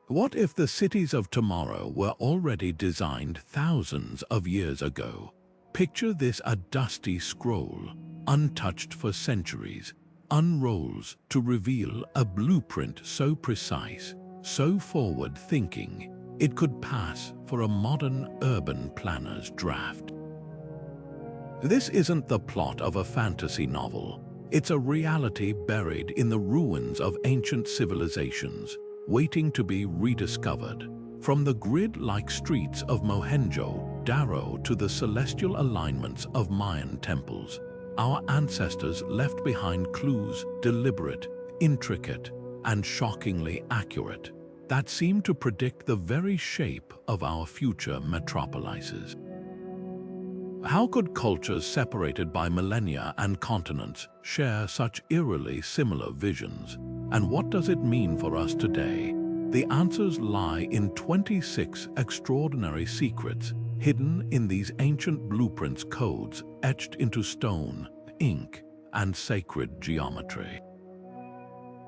What if the cities of tomorrow were already designed thousands of years ago? Picture this: a dusty scroll, untouched for centuries, unrolls to reveal a blueprint so precise, so forward-thinking, it could pass for a modern urban planner's draft. This isn't the plot of a fantasy novel. It's a reality buried in the ruins of ancient civilizations, waiting to be rediscovered. From the grid-like streets of Mohenjo-Daro to the celestial alignments of Mayan temples, our ancestors left behind clues, deliberate, intricate, and shockingly accurate, that seem to predict the very shape of our future metropolises. How could cultures separated by millennia and continents share such eerily similar visions? And what does it mean for us today? The answers lie in 26 extraordinary secrets hidden in these ancient blueprints, codes etched into stone, ink, and sacred geometry.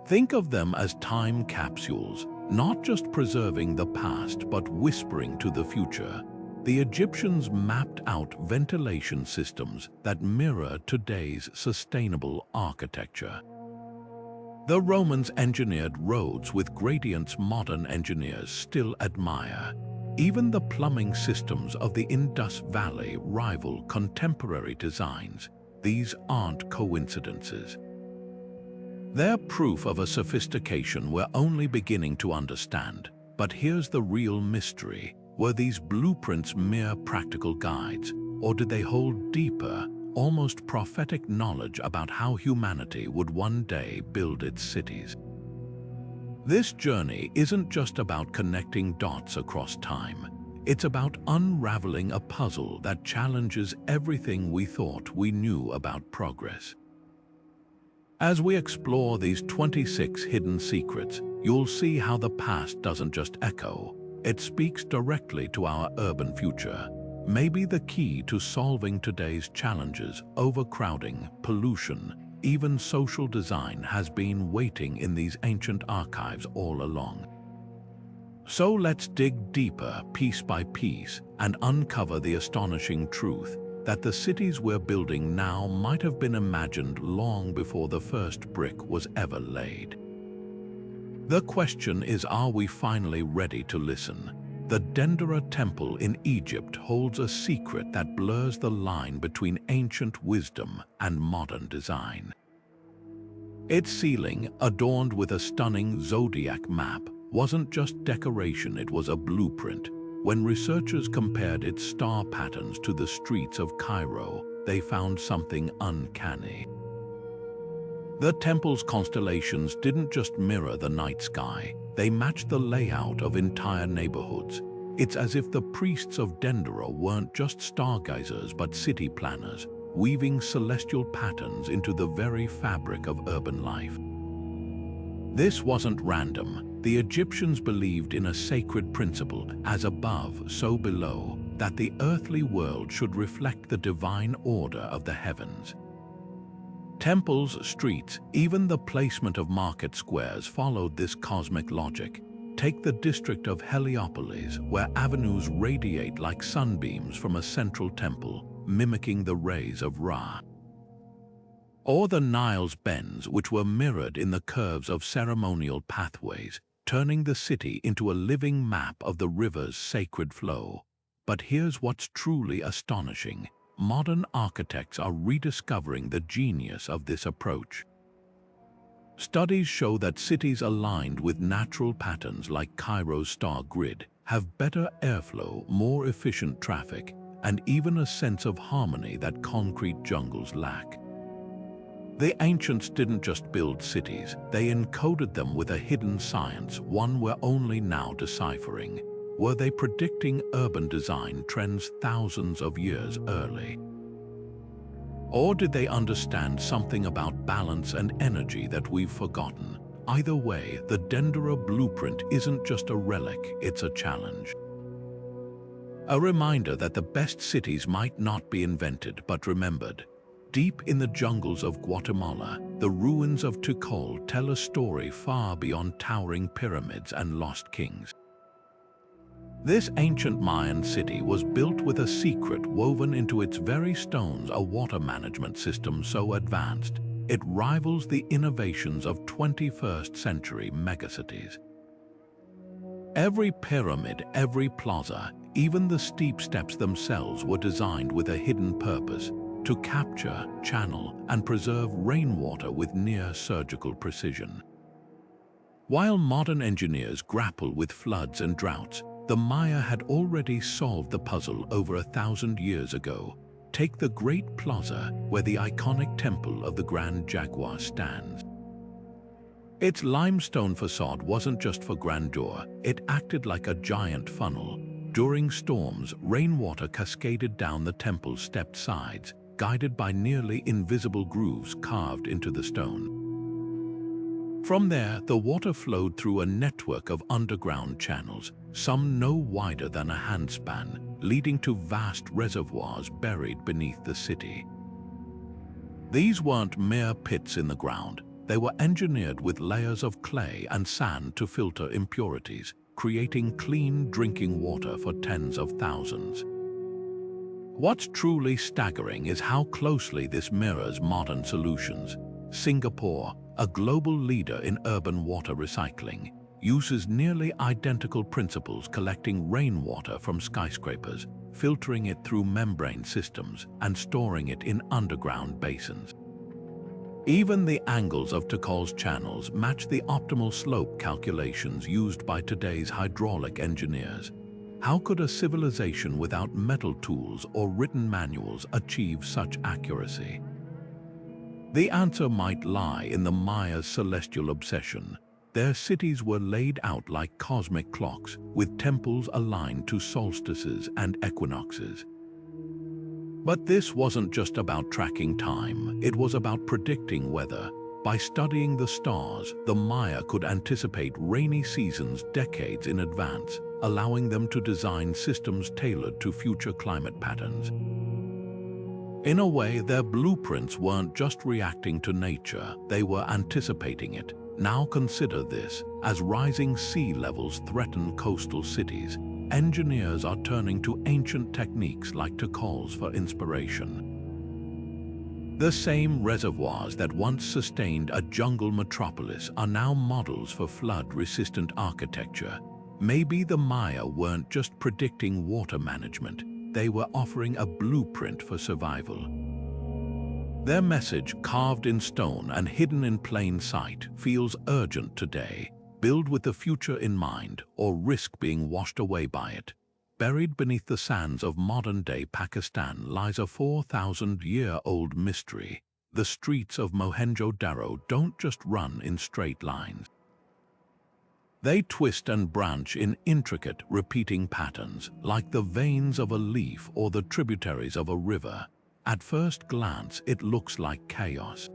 Think of them as time capsules, not just preserving the past but whispering to the future. The Egyptians mapped out ventilation systems that mirror today's sustainable architecture. The Romans engineered roads with gradients modern engineers still admire. Even the plumbing systems of the Indus Valley rival contemporary designs. These aren't coincidences. They're proof of a sophistication we're only beginning to understand. But here's the real mystery. Were these blueprints mere practical guides, or did they hold deeper, almost prophetic knowledge about how humanity would one day build its cities? This journey isn't just about connecting dots across time. It's about unraveling a puzzle that challenges everything we thought we knew about progress. As we explore these 26 hidden secrets, you'll see how the past doesn't just echo. It speaks directly to our urban future. Maybe the key to solving today's challenges, overcrowding, pollution, even social design, has been waiting in these ancient archives all along. So let's dig deeper, piece by piece, and uncover the astonishing truth that the cities we're building now might have been imagined long before the first brick was ever laid. The question is, are we finally ready to listen? The Dendera temple in Egypt holds a secret that blurs the line between ancient wisdom and modern design. Its ceiling, adorned with a stunning zodiac map, wasn't just decoration, it was a blueprint. When researchers compared its star patterns to the streets of Cairo, they found something uncanny. The temple's constellations didn't just mirror the night sky, they matched the layout of entire neighborhoods. It's as if the priests of Dendera weren't just stargazers but city planners, weaving celestial patterns into the very fabric of urban life. This wasn't random. The Egyptians believed in a sacred principle, as above, so below, that the earthly world should reflect the divine order of the heavens. Temples, streets, even the placement of market squares followed this cosmic logic. Take the district of Heliopolis, where avenues radiate like sunbeams from a central temple, mimicking the rays of Ra. Or the Nile's bends, which were mirrored in the curves of ceremonial pathways, turning the city into a living map of the river's sacred flow. But here's what's truly astonishing. Modern architects are rediscovering the genius of this approach. Studies show that cities aligned with natural patterns like Cairo's star grid have better airflow, more efficient traffic, and even a sense of harmony that concrete jungles lack. The ancients didn't just build cities, they encoded them with a hidden science, one we're only now deciphering. Were they predicting urban design trends thousands of years early? Or did they understand something about balance and energy that we've forgotten? Either way, the Dendera blueprint isn't just a relic, it's a challenge. A reminder that the best cities might not be invented but remembered. Deep in the jungles of Guatemala, the ruins of Tikal tell a story far beyond towering pyramids and lost kings. This ancient Mayan city was built with a secret woven into its very stones, a water management system so advanced it rivals the innovations of 21st century megacities. Every pyramid, every plaza, even the steep steps themselves were designed with a hidden purpose: to capture, channel, and preserve rainwater with near-surgical precision. While modern engineers grapple with floods and droughts, the Maya had already solved the puzzle over 1,000 years ago. Take the Great Plaza, where the iconic Temple of the Grand Jaguar stands. Its limestone facade wasn't just for grandeur, it acted like a giant funnel. During storms, rainwater cascaded down the temple's stepped sides, guided by nearly invisible grooves carved into the stone. From there, the water flowed through a network of underground channels, some no wider than a handspan, leading to vast reservoirs buried beneath the city. These weren't mere pits in the ground. They were engineered with layers of clay and sand to filter impurities, creating clean drinking water for tens of thousands. What's truly staggering is how closely this mirrors modern solutions. Singapore, a global leader in urban water recycling, uses nearly identical principles, collecting rainwater from skyscrapers, filtering it through membrane systems, and storing it in underground basins. Even the angles of Tikal's channels match the optimal slope calculations used by today's hydraulic engineers. How could a civilization without metal tools or written manuals achieve such accuracy? The answer might lie in the Maya's celestial obsession. Their cities were laid out like cosmic clocks, with temples aligned to solstices and equinoxes. But this wasn't just about tracking time, it was about predicting weather. By studying the stars, the Maya could anticipate rainy seasons decades in advance, allowing them to design systems tailored to future climate patterns. In a way, their blueprints weren't just reacting to nature, they were anticipating it. Now consider this: as rising sea levels threaten coastal cities, engineers are turning to ancient techniques like Tikal's for inspiration. The same reservoirs that once sustained a jungle metropolis are now models for flood-resistant architecture. Maybe the Maya weren't just predicting water management, they were offering a blueprint for survival. Their message, carved in stone and hidden in plain sight, feels urgent today. Build with the future in mind, or risk being washed away by it. Buried beneath the sands of modern-day Pakistan lies a 4,000-year-old mystery. The streets of Mohenjo-Daro don't just run in straight lines. They twist and branch in intricate, repeating patterns, like the veins of a leaf or the tributaries of a river. At first glance, it looks like chaos.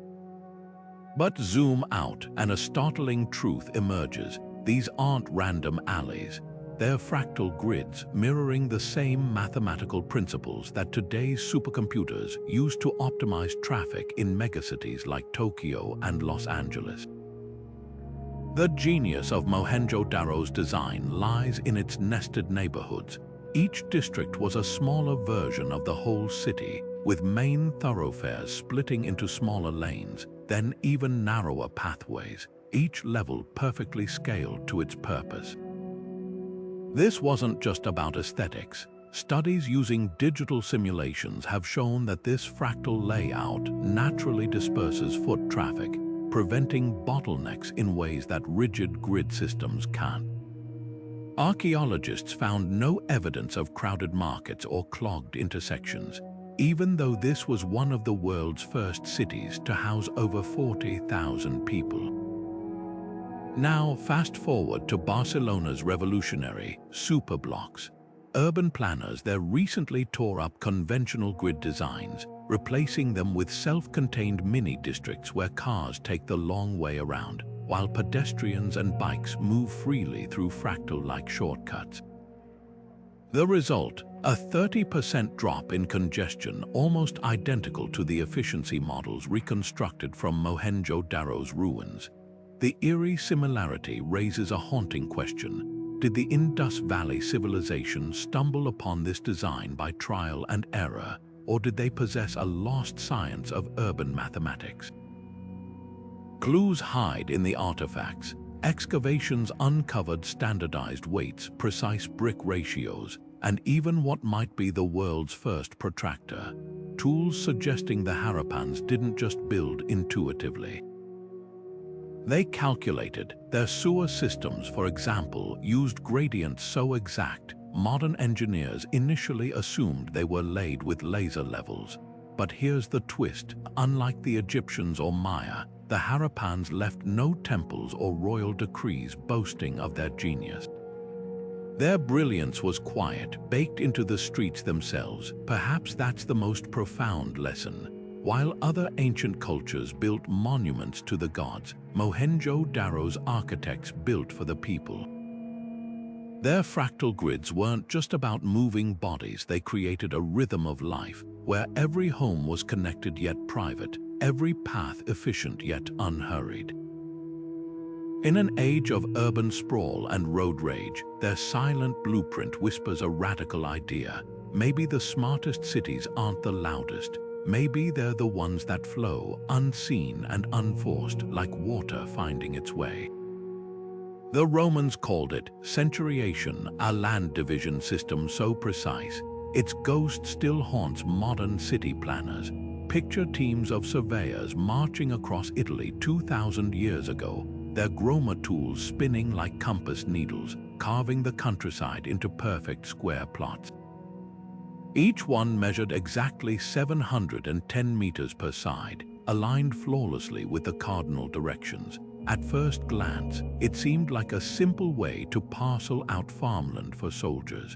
But zoom out, and a startling truth emerges. These aren't random alleys. They're fractal grids, mirroring the same mathematical principles that today's supercomputers use to optimize traffic in megacities like Tokyo and Los Angeles. The genius of Mohenjo-Daro's design lies in its nested neighborhoods. Each district was a smaller version of the whole city, with main thoroughfares splitting into smaller lanes, then even narrower pathways, each level perfectly scaled to its purpose. This wasn't just about aesthetics. Studies using digital simulations have shown that this fractal layout naturally disperses foot traffic, preventing bottlenecks in ways that rigid grid systems can't. Archaeologists found no evidence of crowded markets or clogged intersections, even though this was one of the world's first cities to house over 40,000 people. Now, fast forward to Barcelona's revolutionary superblocks. Urban planners there recently tore up conventional grid designs, replacing them with self-contained mini-districts where cars take the long way around, while pedestrians and bikes move freely through fractal-like shortcuts. The result, A 30% drop in congestion, almost identical to the efficiency models reconstructed from Mohenjo-Daro's ruins. The eerie similarity raises a haunting question. Did the Indus Valley civilization stumble upon this design by trial and error, or did they possess a lost science of urban mathematics? Clues hide in the artifacts. Excavations uncovered standardized weights, precise brick ratios, and even what might be the world's first protractor. Tools suggesting the Harappans didn't just build intuitively. They calculated. Their sewer systems, for example, used gradients so exact, modern engineers initially assumed they were laid with laser levels. But here's the twist. Unlike the Egyptians or Maya, the Harappans left no temples or royal decrees boasting of their genius. Their brilliance was quiet, baked into the streets themselves. Perhaps that's the most profound lesson. While other ancient cultures built monuments to the gods, Mohenjo-Daro's architects built for the people. Their fractal grids weren't just about moving bodies, they created a rhythm of life, where every home was connected yet private, every path efficient yet unhurried. In an age of urban sprawl and road rage, their silent blueprint whispers a radical idea. Maybe the smartest cities aren't the loudest. Maybe they're the ones that flow, unseen and unforced, like water finding its way. The Romans called it centuriation, a land division system so precise, its ghost still haunts modern city planners. Picture teams of surveyors marching across Italy 2,000 years ago, their groma tools spinning like compass needles, carving the countryside into perfect square plots. Each one measured exactly 710 meters per side, aligned flawlessly with the cardinal directions. At first glance, it seemed like a simple way to parcel out farmland for soldiers.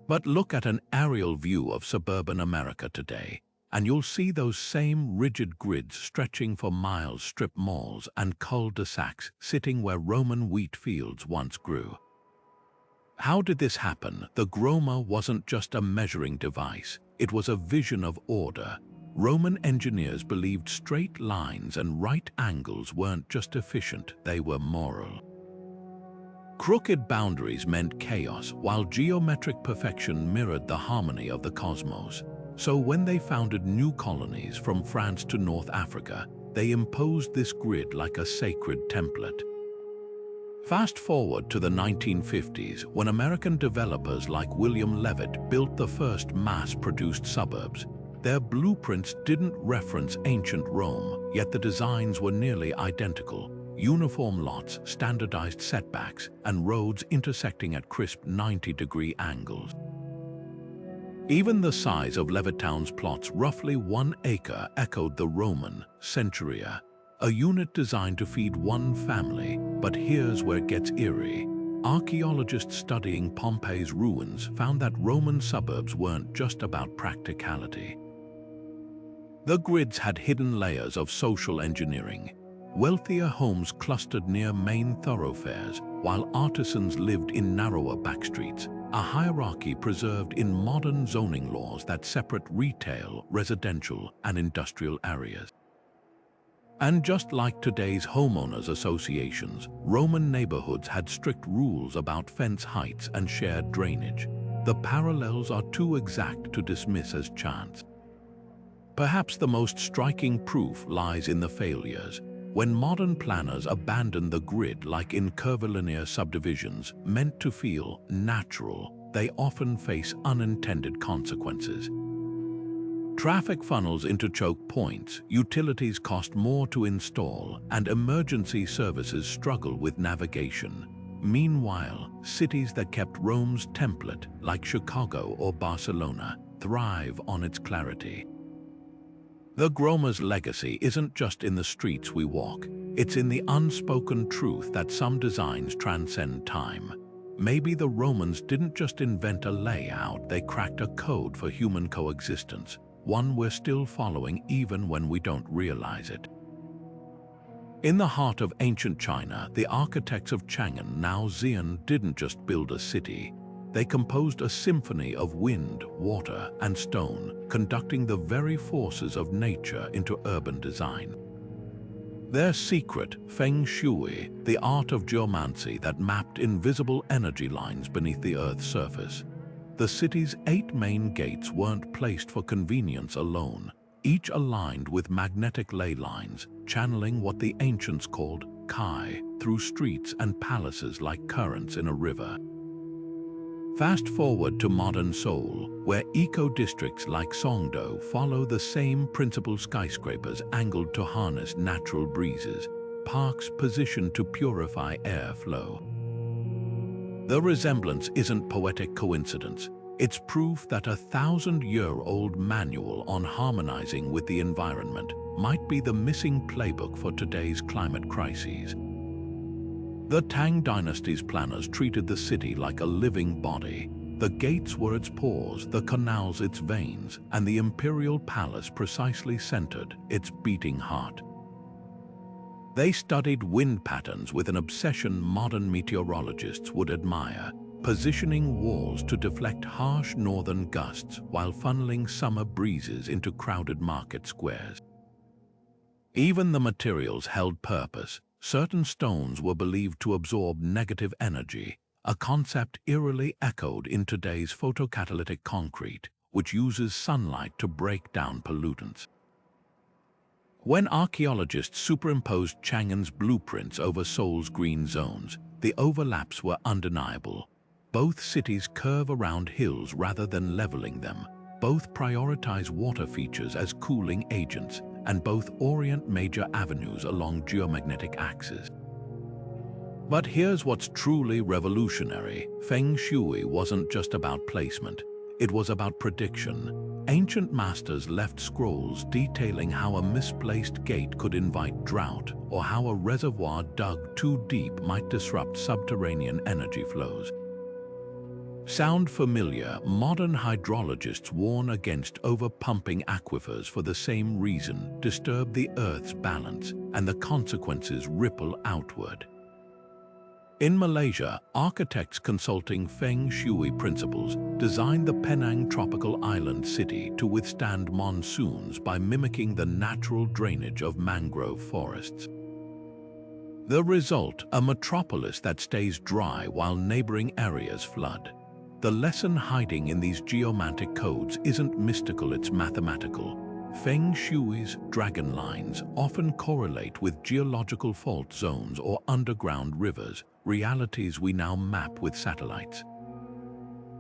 But look at an aerial view of suburban America today, and you'll see those same rigid grids stretching for miles, strip malls and cul-de-sacs sitting where Roman wheat fields once grew. How did this happen? The groma wasn't just a measuring device, it was a vision of order. Roman engineers believed straight lines and right angles weren't just efficient, they were moral. Crooked boundaries meant chaos, while geometric perfection mirrored the harmony of the cosmos. So when they founded new colonies from France to North Africa, they imposed this grid like a sacred template. Fast forward to the 1950s, when American developers like William Levitt built the first mass-produced suburbs. Their blueprints didn't reference ancient Rome, yet the designs were nearly identical. Uniform lots, standardized setbacks, and roads intersecting at crisp 90-degree angles. Even the size of Levittown's plots, roughly 1 acre, echoed the Roman centuria, a unit designed to feed one family. But here's where it gets eerie. Archaeologists studying Pompeii's ruins found that Roman suburbs weren't just about practicality. The grids had hidden layers of social engineering. Wealthier homes clustered near main thoroughfares, while artisans lived in narrower backstreets, a hierarchy preserved in modern zoning laws that separate retail, residential, and industrial areas. And just like today's homeowners associations, Roman neighborhoods had strict rules about fence heights and shared drainage. The parallels are too exact to dismiss as chance. Perhaps the most striking proof lies in the failures. When modern planners abandon the grid, like in curvilinear subdivisions meant to feel natural, they often face unintended consequences. Traffic funnels into choke points, utilities cost more to install, and emergency services struggle with navigation. Meanwhile, cities that kept Rome's template, like Chicago or Barcelona, thrive on its clarity. The groma's legacy isn't just in the streets we walk, it's in the unspoken truth that some designs transcend time. Maybe the Romans didn't just invent a layout, they cracked a code for human coexistence, one we're still following even when we don't realize it. In the heart of ancient China, the architects of Chang'an, now Xi'an, didn't just build a city. They composed a symphony of wind, water, and stone, conducting the very forces of nature into urban design. Their secret, Feng Shui, the art of geomancy that mapped invisible energy lines beneath the Earth's surface. The city's 8 main gates weren't placed for convenience alone, each aligned with magnetic ley lines, channeling what the ancients called Kai through streets and palaces like currents in a river. Fast forward to modern Seoul, where eco-districts like Songdo follow the same principal: skyscrapers angled to harness natural breezes, parks positioned to purify airflow. The resemblance isn't poetic coincidence. It's proof that a 1,000-year-old manual on harmonizing with the environment might be the missing playbook for today's climate crises. The Tang dynasty's planners treated the city like a living body. The gates were its pores, the canals its veins, and the imperial palace precisely centered its beating heart. They studied wind patterns with an obsession modern meteorologists would admire, positioning walls to deflect harsh northern gusts while funneling summer breezes into crowded market squares. Even the materials held purpose. Certain stones were believed to absorb negative energy, a concept eerily echoed in today's photocatalytic concrete, which uses sunlight to break down pollutants. When archaeologists superimposed Chang'an's blueprints over Seoul's green zones, the overlaps were undeniable. Both cities curve around hills rather than leveling them. Both prioritize water features as cooling agents, and both orient major avenues along geomagnetic axes. But here's what's truly revolutionary. Feng Shui wasn't just about placement, it was about prediction. Ancient masters left scrolls detailing how a misplaced gate could invite drought, or how a reservoir dug too deep might disrupt subterranean energy flows. Sound familiar? Modern hydrologists warn against over-pumping aquifers for the same reason: disturb the Earth's balance, and the consequences ripple outward. In Malaysia, architects consulting Feng Shui principles designed the Penang tropical island city to withstand monsoons by mimicking the natural drainage of mangrove forests. The result: a metropolis that stays dry while neighboring areas flood. The lesson hiding in these geomantic codes isn't mystical, it's mathematical. Feng Shui's dragon lines often correlate with geological fault zones or underground rivers, realities we now map with satellites.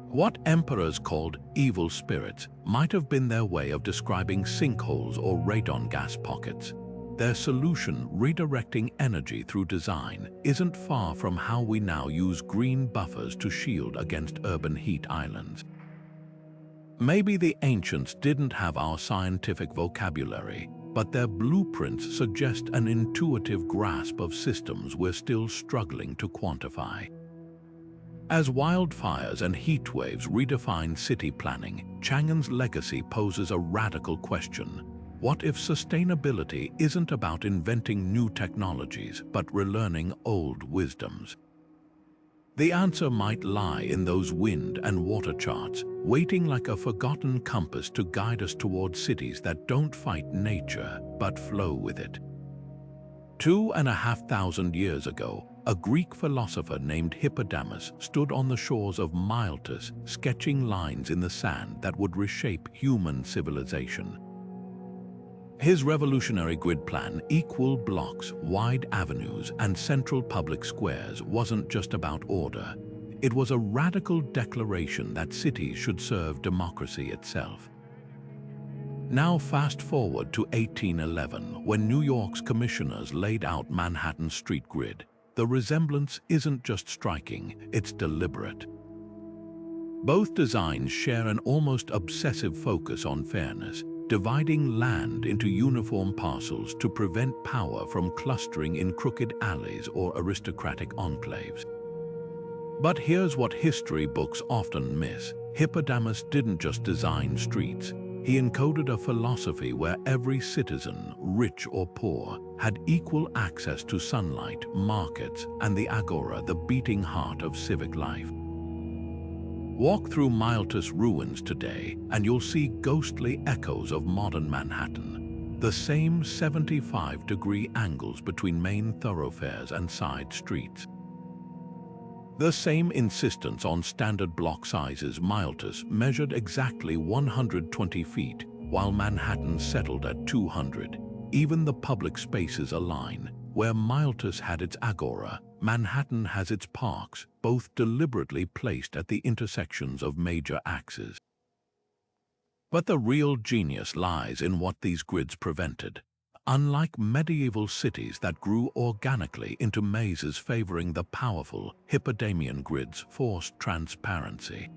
What emperors called evil spirits might have been their way of describing sinkholes or radon gas pockets. Their solution, redirecting energy through design, isn't far from how we now use green buffers to shield against urban heat islands. Maybe the ancients didn't have our scientific vocabulary, but their blueprints suggest an intuitive grasp of systems we're still struggling to quantify. As wildfires and heat waves redefine city planning, Chang'an's legacy poses a radical question. What if sustainability isn't about inventing new technologies, but relearning old wisdoms? The answer might lie in those wind and water charts, waiting like a forgotten compass to guide us toward cities that don't fight nature, but flow with it. 2,500 years ago, a Greek philosopher named Hippodamus stood on the shores of Miletus, sketching lines in the sand that would reshape human civilization. His revolutionary grid plan, equal blocks, wide avenues, and central public squares, wasn't just about order. It was a radical declaration that cities should serve democracy itself. Now fast forward to 1811, when New York's commissioners laid out Manhattan's street grid. The resemblance isn't just striking, it's deliberate. Both designs share an almost obsessive focus on fairness, dividing land into uniform parcels to prevent power from clustering in crooked alleys or aristocratic enclaves. But here's what history books often miss. Hippodamus didn't just design streets. He encoded a philosophy where every citizen, rich or poor, had equal access to sunlight, markets, and the agora, the beating heart of civic life. Walk through Miltus ruins today and you'll see ghostly echoes of modern Manhattan. The same 75-degree angles between main thoroughfares and side streets. The same insistence on standard block sizes. Miltus measured exactly 120 feet, while Manhattan settled at 200. Even the public spaces align. Where Miltus had its agora, Manhattan has its parks, both deliberately placed at the intersections of major axes. But the real genius lies in what these grids prevented. Unlike medieval cities that grew organically into mazes favoring the powerful, Hippodamian grids forced transparency.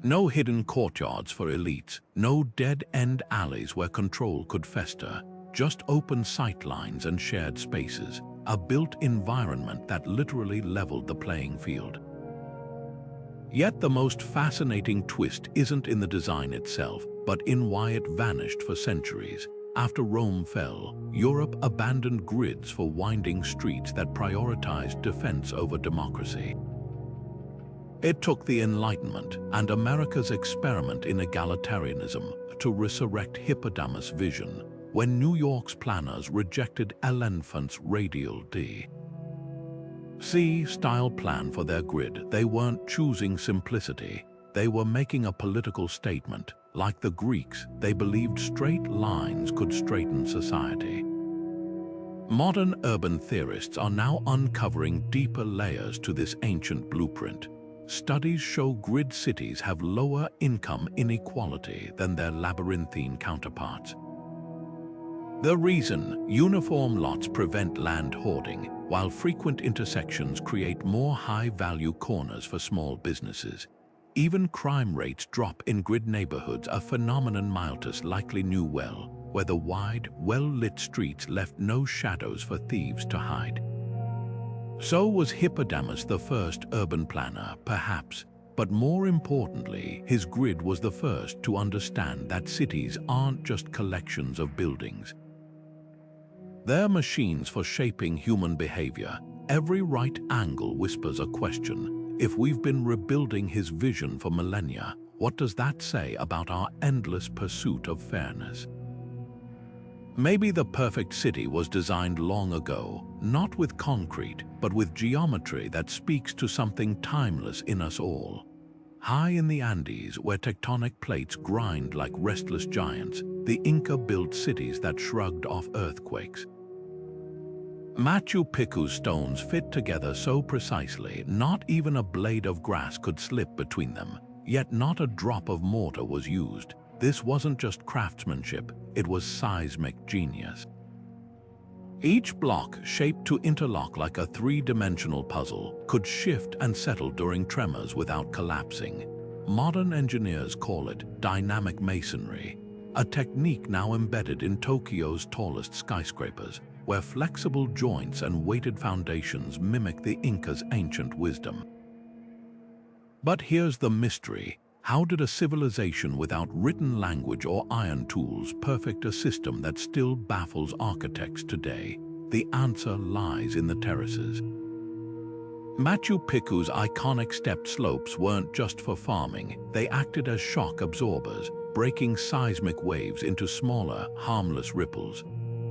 No hidden courtyards for elites, no dead-end alleys where control could fester, just open sightlines and shared spaces, a built environment that literally leveled the playing field. Yet the most fascinating twist isn't in the design itself, but in why it vanished for centuries. After Rome fell, Europe abandoned grids for winding streets that prioritized defense over democracy. It took the Enlightenment and America's experiment in egalitarianism to resurrect Hippodamus' vision when New York's planners rejected L'Enfant's radial C style plan for their grid. They weren't choosing simplicity, they were making a political statement. Like the Greeks, they believed straight lines could straighten society. Modern urban theorists are now uncovering deeper layers to this ancient blueprint. Studies show grid cities have lower income inequality than their labyrinthine counterparts. The reason: uniform lots prevent land hoarding, while frequent intersections create more high-value corners for small businesses. Even crime rates drop in grid neighborhoods, a phenomenon Miltus likely knew well, where the wide, well-lit streets left no shadows for thieves to hide. So was Hippodamus the first urban planner, perhaps, but more importantly, his grid was the first to understand that cities aren't just collections of buildings. They're machines for shaping human behavior. Every right angle whispers a question. If we've been rebuilding his vision for millennia, what does that say about our endless pursuit of fairness? Maybe the perfect city was designed long ago, not with concrete, but with geometry that speaks to something timeless in us all. High in the Andes, where tectonic plates grind like restless giants, the Inca built cities that shrugged off earthquakes. Machu Picchu's stones fit together so precisely, not even a blade of grass could slip between them, yet not a drop of mortar was used. This wasn't just craftsmanship, it was seismic genius. Each block, shaped to interlock like a three-dimensional puzzle, could shift and settle during tremors without collapsing. Modern engineers call it dynamic masonry, a technique now embedded in Tokyo's tallest skyscrapers, where flexible joints and weighted foundations mimic the Inca's ancient wisdom. But here's the mystery. How did a civilization without written language or iron tools perfect a system that still baffles architects today? The answer lies in the terraces. Machu Picchu's iconic stepped slopes weren't just for farming, they acted as shock absorbers, breaking seismic waves into smaller, harmless ripples.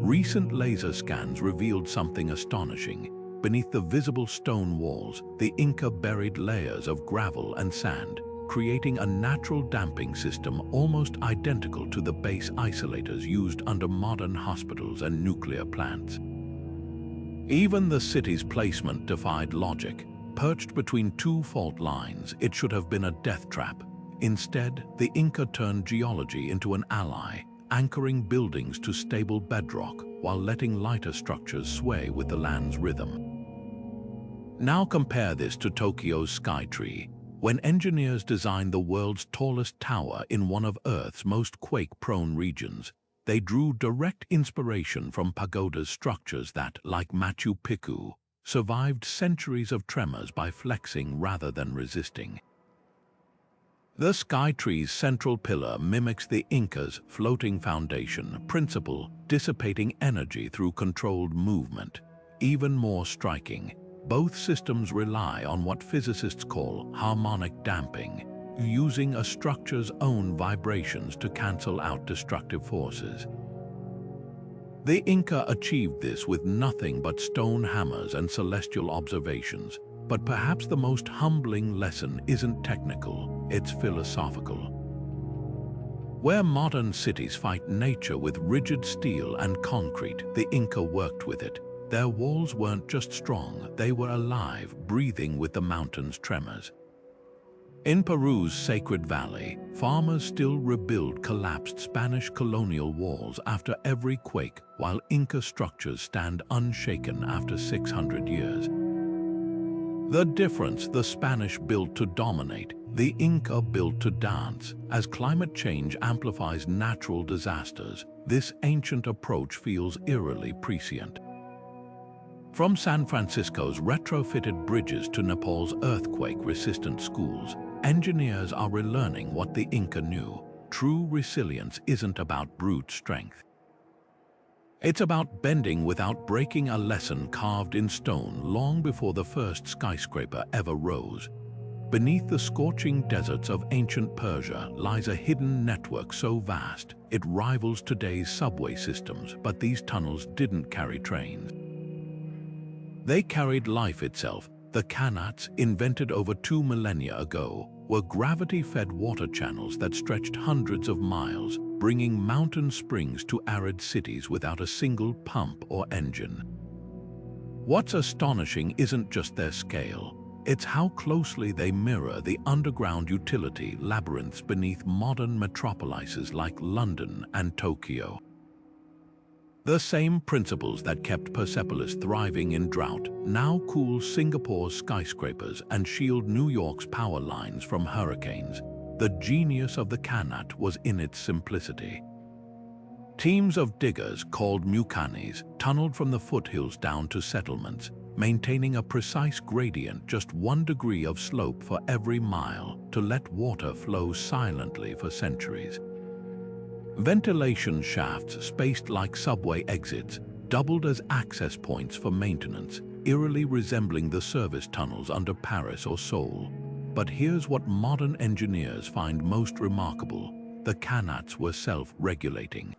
Recent laser scans revealed something astonishing. Beneath the visible stone walls, the Inca buried layers of gravel and sand, creating a natural damping system almost identical to the base isolators used under modern hospitals and nuclear plants. Even the city's placement defied logic. Perched between two fault lines, it should have been a death trap. Instead, the Inca turned geology into an ally, anchoring buildings to stable bedrock while letting lighter structures sway with the land's rhythm. Now compare this to Tokyo's Skytree. When engineers designed the world's tallest tower in one of Earth's most quake-prone regions, they drew direct inspiration from pagoda's structures that, like Machu Picchu, survived centuries of tremors by flexing rather than resisting. The Skytree's central pillar mimics the Inca's floating foundation principle, dissipating energy through controlled movement. Even more striking, Both systems rely on what physicists call harmonic damping, using a structure's own vibrations to cancel out destructive forces. The Inca achieved this with nothing but stone hammers and celestial observations, but perhaps the most humbling lesson isn't technical, it's philosophical. Where modern cities fight nature with rigid steel and concrete, the Inca worked with it. Their walls weren't just strong, they were alive, breathing with the mountain's tremors. In Peru's Sacred Valley, farmers still rebuild collapsed Spanish colonial walls after every quake, while Inca structures stand unshaken after 600 years. The difference: the Spanish built to dominate, the Inca built to dance. As climate change amplifies natural disasters, this ancient approach feels eerily prescient. From San Francisco's retrofitted bridges to Nepal's earthquake-resistant schools, engineers are relearning what the Inca knew. True resilience isn't about brute strength. It's about bending without breaking, a lesson carved in stone long before the first skyscraper ever rose. Beneath the scorching deserts of ancient Persia lies a hidden network so vast it rivals today's subway systems, but these tunnels didn't carry trains. They carried life itself. The Canats, invented over 2 millennia ago, were gravity-fed water channels that stretched hundreds of miles, bringing mountain springs to arid cities without a single pump or engine. What's astonishing isn't just their scale, it's how closely they mirror the underground utility labyrinths beneath modern metropolises like London and Tokyo. The same principles that kept Persepolis thriving in drought now cool Singapore's skyscrapers and shield New York's power lines from hurricanes. The genius of the Canat was in its simplicity. Teams of diggers, called mucanis, tunneled from the foothills down to settlements, maintaining a precise gradient, just 1 degree of slope for every mile, to let water flow silently for centuries. Ventilation shafts, spaced like subway exits, doubled as access points for maintenance, eerily resembling the service tunnels under Paris or Seoul. But here's what modern engineers find most remarkable: the Canats were self-regulating.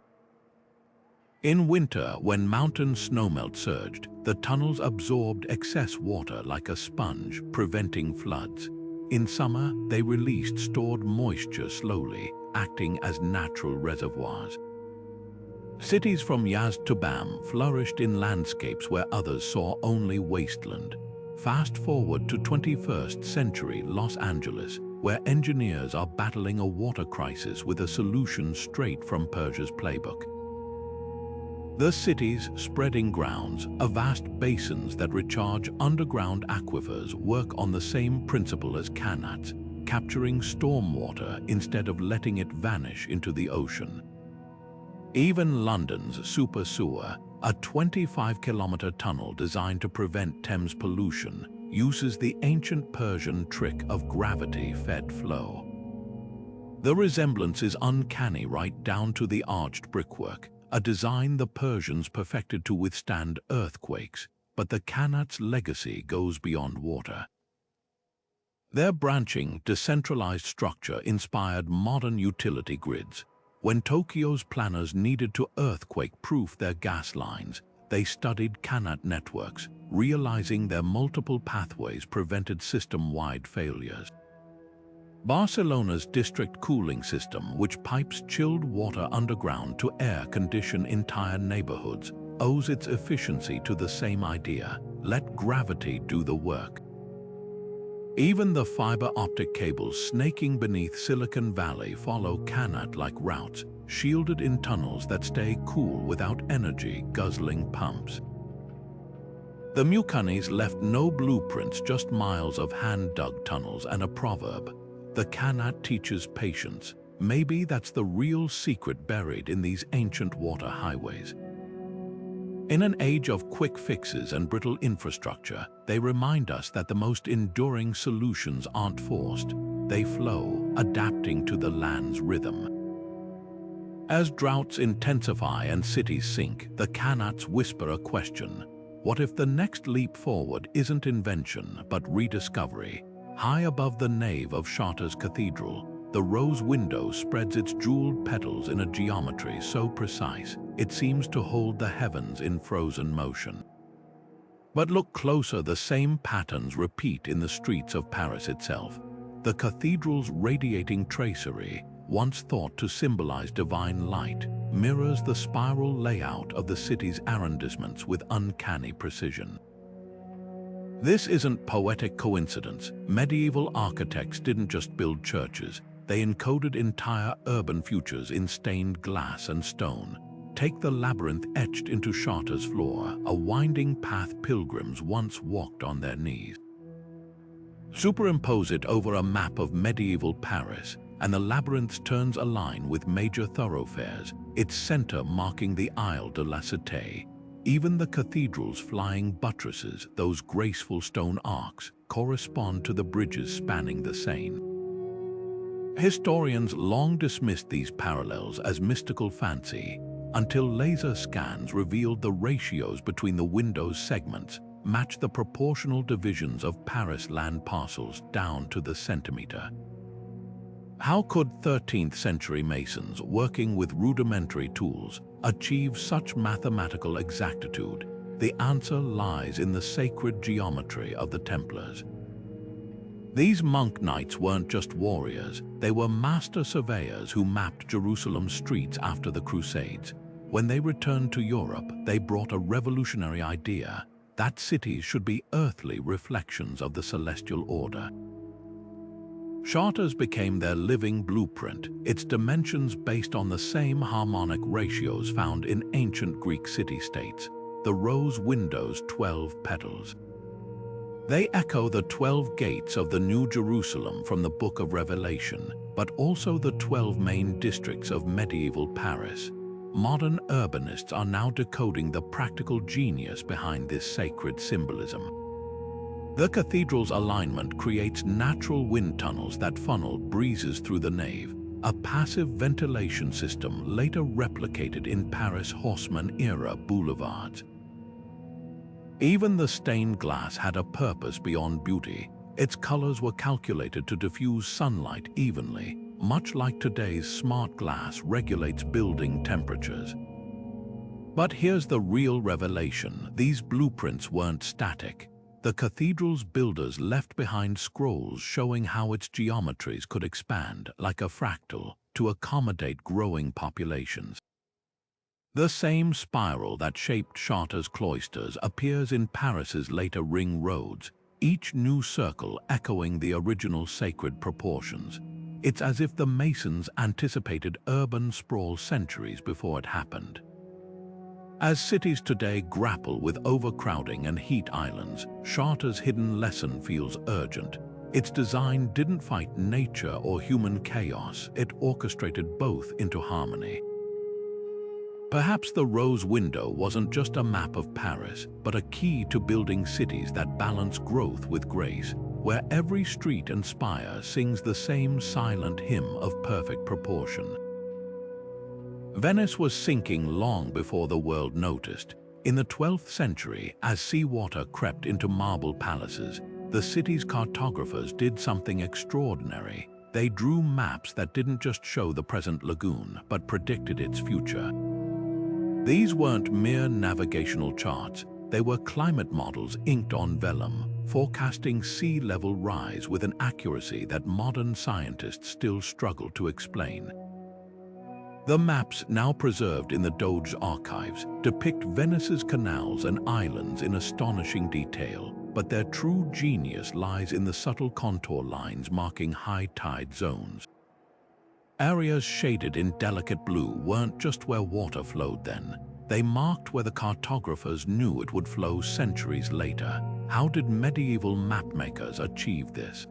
In winter, when mountain snowmelt surged, the tunnels absorbed excess water like a sponge, preventing floods. In summer, they released stored moisture slowly, acting as natural reservoirs. Cities from Yazd to Bam flourished in landscapes where others saw only wasteland. Fast forward to 21st century Los Angeles, where engineers are battling a water crisis with a solution straight from Persia's playbook. The city's spreading grounds, vast basins that recharge underground aquifers, work on the same principle as Canats, capturing stormwater instead of letting it vanish into the ocean. Even London's super sewer, a 25-kilometer tunnel designed to prevent Thames pollution, uses the ancient Persian trick of gravity-fed flow. The resemblance is uncanny right down to the arched brickwork, a design the Persians perfected to withstand earthquakes, but the Canats' legacy goes beyond water. Their branching, decentralized structure inspired modern utility grids. When Tokyo's planners needed to earthquake-proof their gas lines, they studied Canat networks, realizing their multiple pathways prevented system-wide failures. Barcelona's district cooling system, which pipes chilled water underground to air-condition entire neighborhoods, owes its efficiency to the same idea: let gravity do the work. Even the fiber optic cables snaking beneath Silicon Valley follow Canat-like routes, shielded in tunnels that stay cool without energy-guzzling pumps. The mucanis left no blueprints, just miles of hand-dug tunnels and a proverb: the Canat teaches patience. Maybe that's the real secret buried in these ancient water highways. In an age of quick fixes and brittle infrastructure, they remind us that the most enduring solutions aren't forced. They flow, adapting to the land's rhythm. As droughts intensify and cities sink, the Canats whisper a question: What if the next leap forward isn't invention but rediscovery? High above the nave of Sharter's cathedral, the rose window spreads its jeweled petals in a geometry so precise it seems to hold the heavens in frozen motion. But look closer, the same patterns repeat in the streets of Paris itself. The cathedral's radiating tracery, once thought to symbolize divine light, mirrors the spiral layout of the city's arrondissements with uncanny precision. This isn't poetic coincidence. Medieval architects didn't just build churches, they encoded entire urban futures in stained glass and stone. Take the labyrinth etched into Sharter's floor, a winding path pilgrims once walked on their knees. Superimpose it over a map of medieval Paris, and the labyrinth turns a line with major thoroughfares, its center marking the Isle de la Cité. Even the cathedral's flying buttresses, those graceful stone arcs, correspond to the bridges spanning the Seine. Historians long dismissed these parallels as mystical fancy, until laser scans revealed the ratios between the window's segments match the proportional divisions of Paris land parcels down to the centimeter. How could 13th century masons working with rudimentary tools achieve such mathematical exactitude? The answer lies in the sacred geometry of the Templars. These monk knights weren't just warriors, they were master surveyors who mapped Jerusalem's streets after the Crusades. When they returned to Europe, they brought a revolutionary idea that cities should be earthly reflections of the celestial order. Charters became their living blueprint, its dimensions based on the same harmonic ratios found in ancient Greek city-states, the rose window's 12 petals. They echo the 12 gates of the New Jerusalem from the Book of Revelation, but also the 12 main districts of medieval Paris. Modern urbanists are now decoding the practical genius behind this sacred symbolism. The cathedral's alignment creates natural wind tunnels that funnel breezes through the nave, a passive ventilation system later replicated in Paris Haussmann-era boulevards. Even the stained glass had a purpose beyond beauty. Its colors were calculated to diffuse sunlight evenly, much like today's smart glass regulates building temperatures. But here's the real revelation: these blueprints weren't static. The cathedral's builders left behind scrolls showing how its geometries could expand, like a fractal, to accommodate growing populations. The same spiral that shaped Charter's cloisters appears in Paris's later ring roads, each new circle echoing the original sacred proportions. It's as if the Masons anticipated urban sprawl centuries before it happened. As cities today grapple with overcrowding and heat islands, Charter's hidden lesson feels urgent. Its design didn't fight nature or human chaos, it orchestrated both into harmony. Perhaps the rose window wasn't just a map of Paris, but a key to building cities that balance growth with grace, where every street and spire sings the same silent hymn of perfect proportion. Venice was sinking long before the world noticed. In the 12th century, as seawater crept into marble palaces, the city's cartographers did something extraordinary. They drew maps that didn't just show the present lagoon, but predicted its future. These weren't mere navigational charts, they were climate models inked on vellum, forecasting sea level rise with an accuracy that modern scientists still struggle to explain. The maps, now preserved in the Doge's archives, depict Venice's canals and islands in astonishing detail, but their true genius lies in the subtle contour lines marking high tide zones. Areas shaded in delicate blue weren't just where water flowed then. They marked where the cartographers knew it would flow centuries later. How did medieval mapmakers achieve this?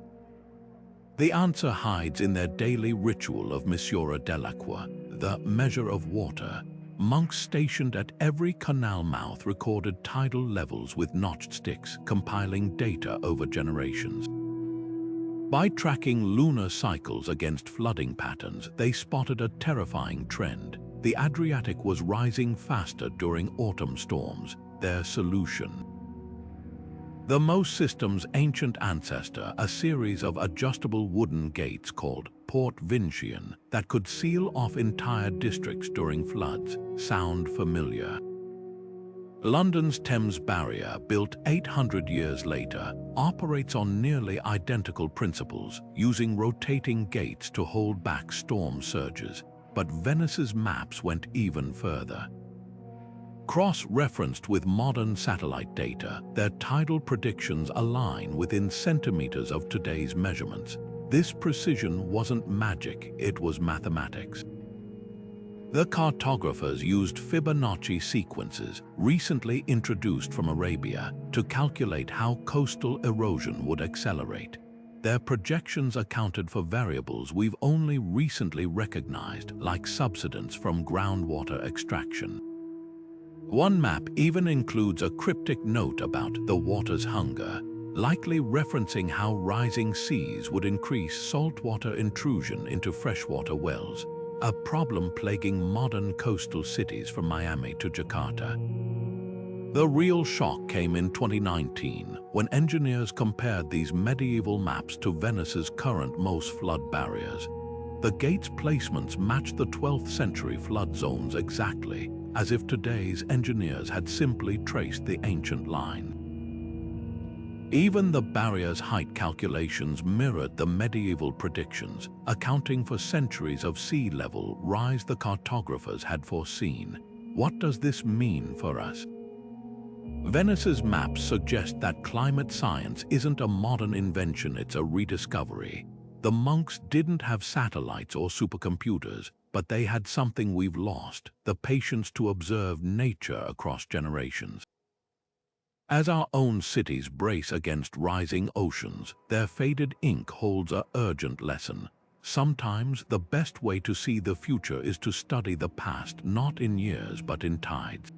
The answer hides in their daily ritual of Mesura Delacroix, the measure of water. Monks stationed at every canal mouth recorded tidal levels with notched sticks, compiling data over generations. By tracking lunar cycles against flooding patterns, they spotted a terrifying trend. The Adriatic was rising faster during autumn storms, their solution. The Moat system's ancient ancestor, a series of adjustable wooden gates called Port Vincian that could seal off entire districts during floods, sound familiar. London's Thames Barrier, built 800 years later, operates on nearly identical principles, using rotating gates to hold back storm surges. But Venice's maps went even further. Cross-referenced with modern satellite data, their tidal predictions align within centimeters of today's measurements. This precision wasn't magic, it was mathematics. The cartographers used Fibonacci sequences, recently introduced from Arabia, to calculate how coastal erosion would accelerate. Their projections accounted for variables we've only recently recognized, like subsidence from groundwater extraction. One map even includes a cryptic note about the water's hunger, likely referencing how rising seas would increase saltwater intrusion into freshwater wells, a problem plaguing modern coastal cities from Miami to Jakarta. The real shock came in 2019, when engineers compared these medieval maps to Venice's current most flood barriers. The gates' placements matched the 12th century flood zones exactly, as if today's engineers had simply traced the ancient line. Even the barrier's height calculations mirrored the medieval predictions, accounting for centuries of sea level rise the cartographers had foreseen. What does this mean for us? Venice's maps suggest that climate science isn't a modern invention, it's a rediscovery. The monks didn't have satellites or supercomputers, but they had something we've lost: the patience to observe nature across generations. As our own cities brace against rising oceans, their faded ink holds an urgent lesson. Sometimes the best way to see the future is to study the past, not in years but in tides.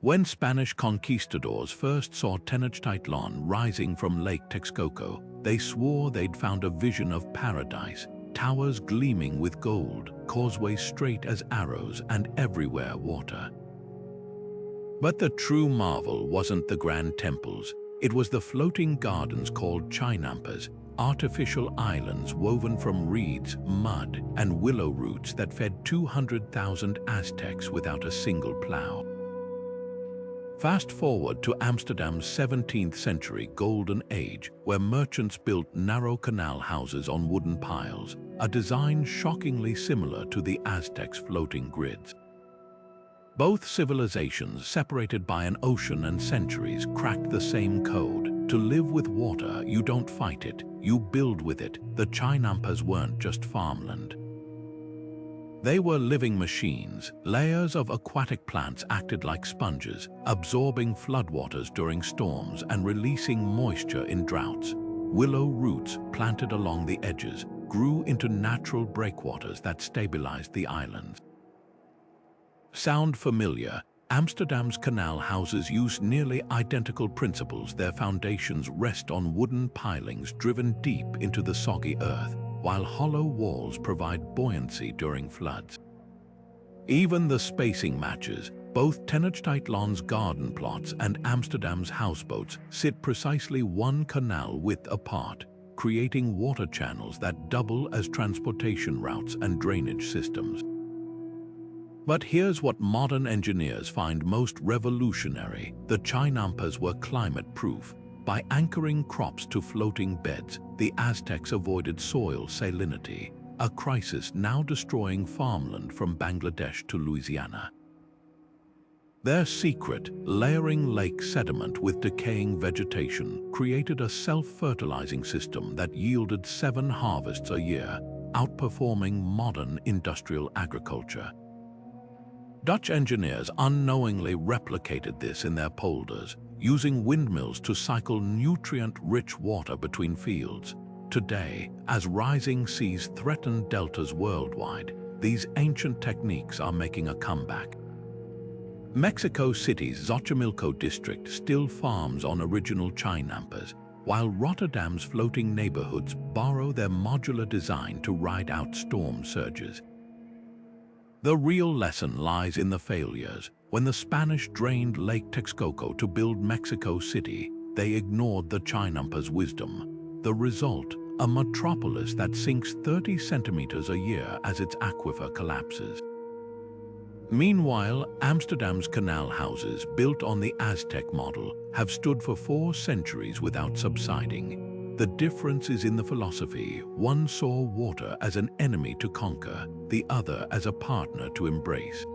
When Spanish conquistadors first saw Tenetitlan rising from Lake Texcoco, they swore they'd found a vision of paradise. Towers gleaming with gold, causeways straight as arrows, and everywhere water. But the true marvel wasn't the grand temples, it was the floating gardens called chinampas, artificial islands woven from reeds, mud, and willow roots that fed 200,000 Aztecs without a single plow. Fast forward to Amsterdam's 17th century golden age, where merchants built narrow canal houses on wooden piles, a design shockingly similar to the Aztecs' floating grids. Both civilizations, separated by an ocean and centuries, cracked the same code. To live with water, you don't fight it, you build with it. The chinampas weren't just farmland. They were living machines. Layers of aquatic plants acted like sponges, absorbing floodwaters during storms and releasing moisture in droughts. Willow roots, planted along the edges, grew into natural breakwaters that stabilized the islands. Sound familiar? Amsterdam's canal houses use nearly identical principles. Their foundations rest on wooden pilings driven deep into the soggy earth, while hollow walls provide buoyancy during floods. Even the spacing matches. Both Tenetitlan's garden plots and Amsterdam's houseboats sit precisely one canal width apart, creating water channels that double as transportation routes and drainage systems. But here's what modern engineers find most revolutionary. The chinampas were climate-proof. By anchoring crops to floating beds, the Aztecs avoided soil salinity, a crisis now destroying farmland from Bangladesh to Louisiana. Their secret, layering lake sediment with decaying vegetation, created a self-fertilizing system that yielded 7 harvests a year, outperforming modern industrial agriculture. Dutch engineers unknowingly replicated this in their polders, using windmills to cycle nutrient-rich water between fields. Today, as rising seas threaten deltas worldwide, these ancient techniques are making a comeback. Mexico City's Xochimilco district still farms on original chinampas, while Rotterdam's floating neighborhoods borrow their modular design to ride out storm surges. The real lesson lies in the failures. When the Spanish drained Lake Texcoco to build Mexico City, they ignored the Chinampas' wisdom. The result, a metropolis that sinks 30 centimeters a year as its aquifer collapses. Meanwhile, Amsterdam's canal houses, built on the Aztec model, have stood for 4 centuries without subsiding. The difference is in the philosophy. One saw water as an enemy to conquer, the other as a partner to embrace.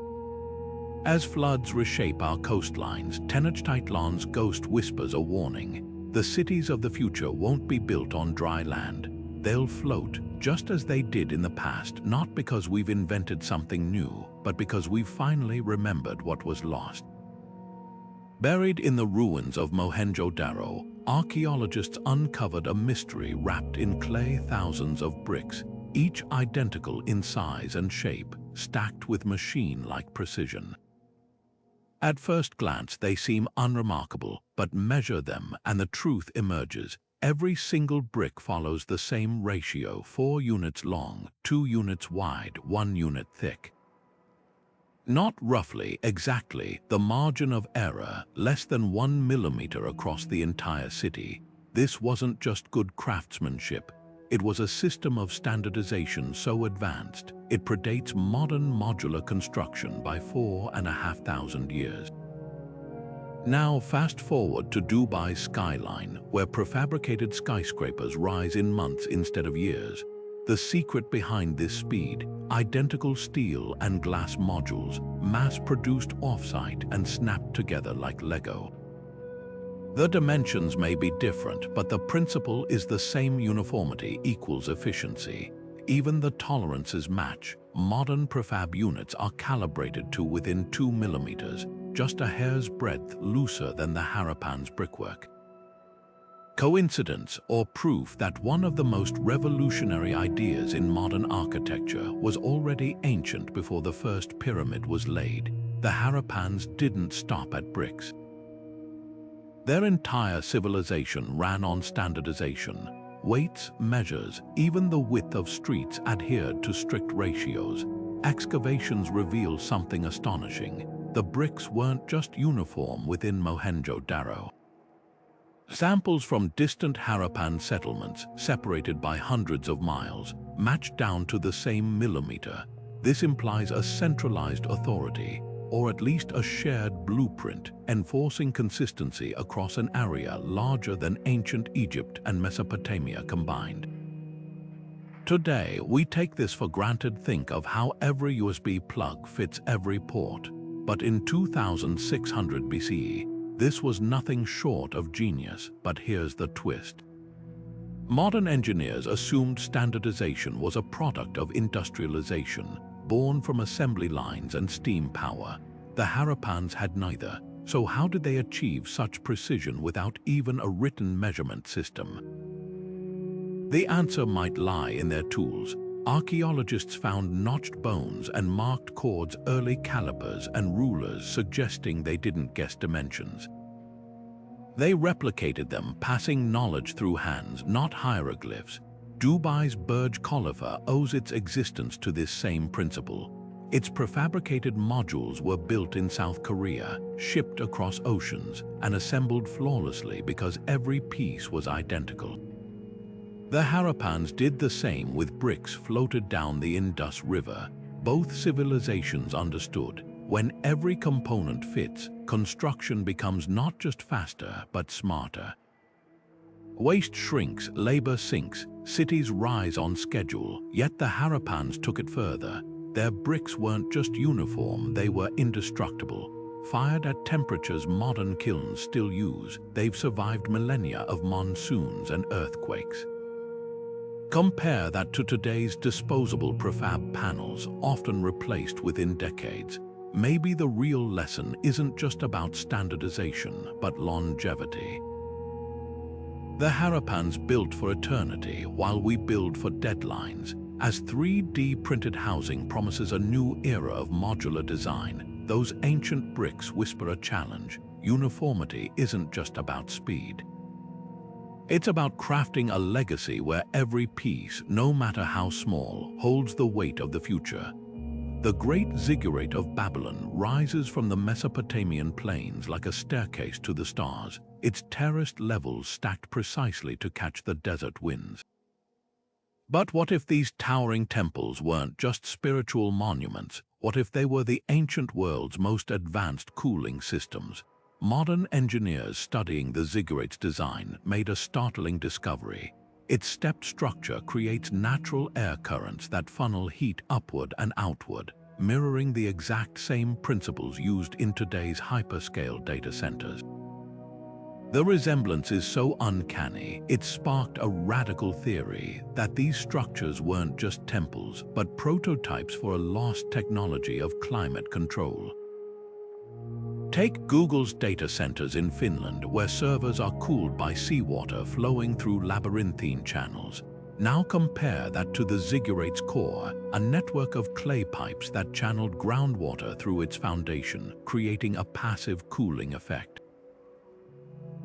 As floods reshape our coastlines, Tenetitlan's ghost whispers a warning. The cities of the future won't be built on dry land. They'll float, just as they did in the past, not because we've invented something new, but because we've finally remembered what was lost. Buried in the ruins of Mohenjo-Daro, archaeologists uncovered a mystery wrapped in clay. Thousands of bricks, each identical in size and shape, stacked with machine-like precision. At first glance, they seem unremarkable, but measure them and the truth emerges. Every single brick follows the same ratio: 4 units long, 2 units wide, 1 unit thick. Not roughly, exactly, the margin of error, less than 1 millimeter across the entire city. This wasn't just good craftsmanship. It was a system of standardization so advanced, it predates modern modular construction by 4,500 years. Now fast forward to Dubai's skyline, where prefabricated skyscrapers rise in months instead of years. The secret behind this speed: identical steel and glass modules, mass-produced off-site and snapped together like Lego. The dimensions may be different, but the principle is the same: uniformity equals efficiency. Even the tolerances match. Modern prefab units are calibrated to within 2 millimeters, just a hair's breadth looser than the Harappan's brickwork. Coincidence or proof that one of the most revolutionary ideas in modern architecture was already ancient before the first pyramid was laid? The Harappans didn't stop at bricks. Their entire civilization ran on standardization. Weights, measures, even the width of streets adhered to strict ratios. Excavations reveal something astonishing. The bricks weren't just uniform within Mohenjo-Daro. Samples from distant Harappan settlements, separated by hundreds of miles, matched down to the same millimeter. This implies a centralized authority, or at least a shared blueprint, enforcing consistency across an area larger than ancient Egypt and Mesopotamia combined. Today, we take this for granted. Think of how every USB plug fits every port. But in 2600 BCE, this was nothing short of genius. But here's the twist. Modern engineers assumed standardization was a product of industrialization, born from assembly lines and steam power. The Harappans had neither. So how did they achieve such precision without even a written measurement system? The answer might lie in their tools. Archaeologists found notched bones and marked cords, early calipers and rulers, suggesting they didn't guess dimensions. They replicated them, passing knowledge through hands, not hieroglyphs. Dubai's Burj Khalifa owes its existence to this same principle. Its prefabricated modules were built in South Korea, shipped across oceans, and assembled flawlessly because every piece was identical. The Harappans did the same with bricks floated down the Indus River. Both civilizations understood, when every component fits, construction becomes not just faster but smarter. Waste shrinks, labor sinks, cities rise on schedule, yet the Harappans took it further. Their bricks weren't just uniform, they were indestructible. Fired at temperatures modern kilns still use, they've survived millennia of monsoons and earthquakes. Compare that to today's disposable prefab panels, often replaced within decades. Maybe the real lesson isn't just about standardization, but longevity. The Harappans built for eternity, while we build for deadlines. As 3D printed housing promises a new era of modular design, those ancient bricks whisper a challenge. Uniformity isn't just about speed. It's about crafting a legacy where every piece, no matter how small, holds the weight of the future. The Great Zigorate of Babylon rises from the Mesopotamian plains like a staircase to the stars, its terraced levels stacked precisely to catch the desert winds. But what if these towering temples weren't just spiritual monuments? What if they were the ancient world's most advanced cooling systems? Modern engineers studying the Zigorate's design made a startling discovery. Its stepped structure creates natural air currents that funnel heat upward and outward, mirroring the exact same principles used in today's hyperscale data centers. The resemblance is so uncanny, it sparked a radical theory that these structures weren't just temples, but prototypes for a lost technology of climate control. Take Google's data centers in Finland, where servers are cooled by seawater flowing through labyrinthine channels. Now compare that to the Zigorate's core, a network of clay pipes that channeled groundwater through its foundation, creating a passive cooling effect.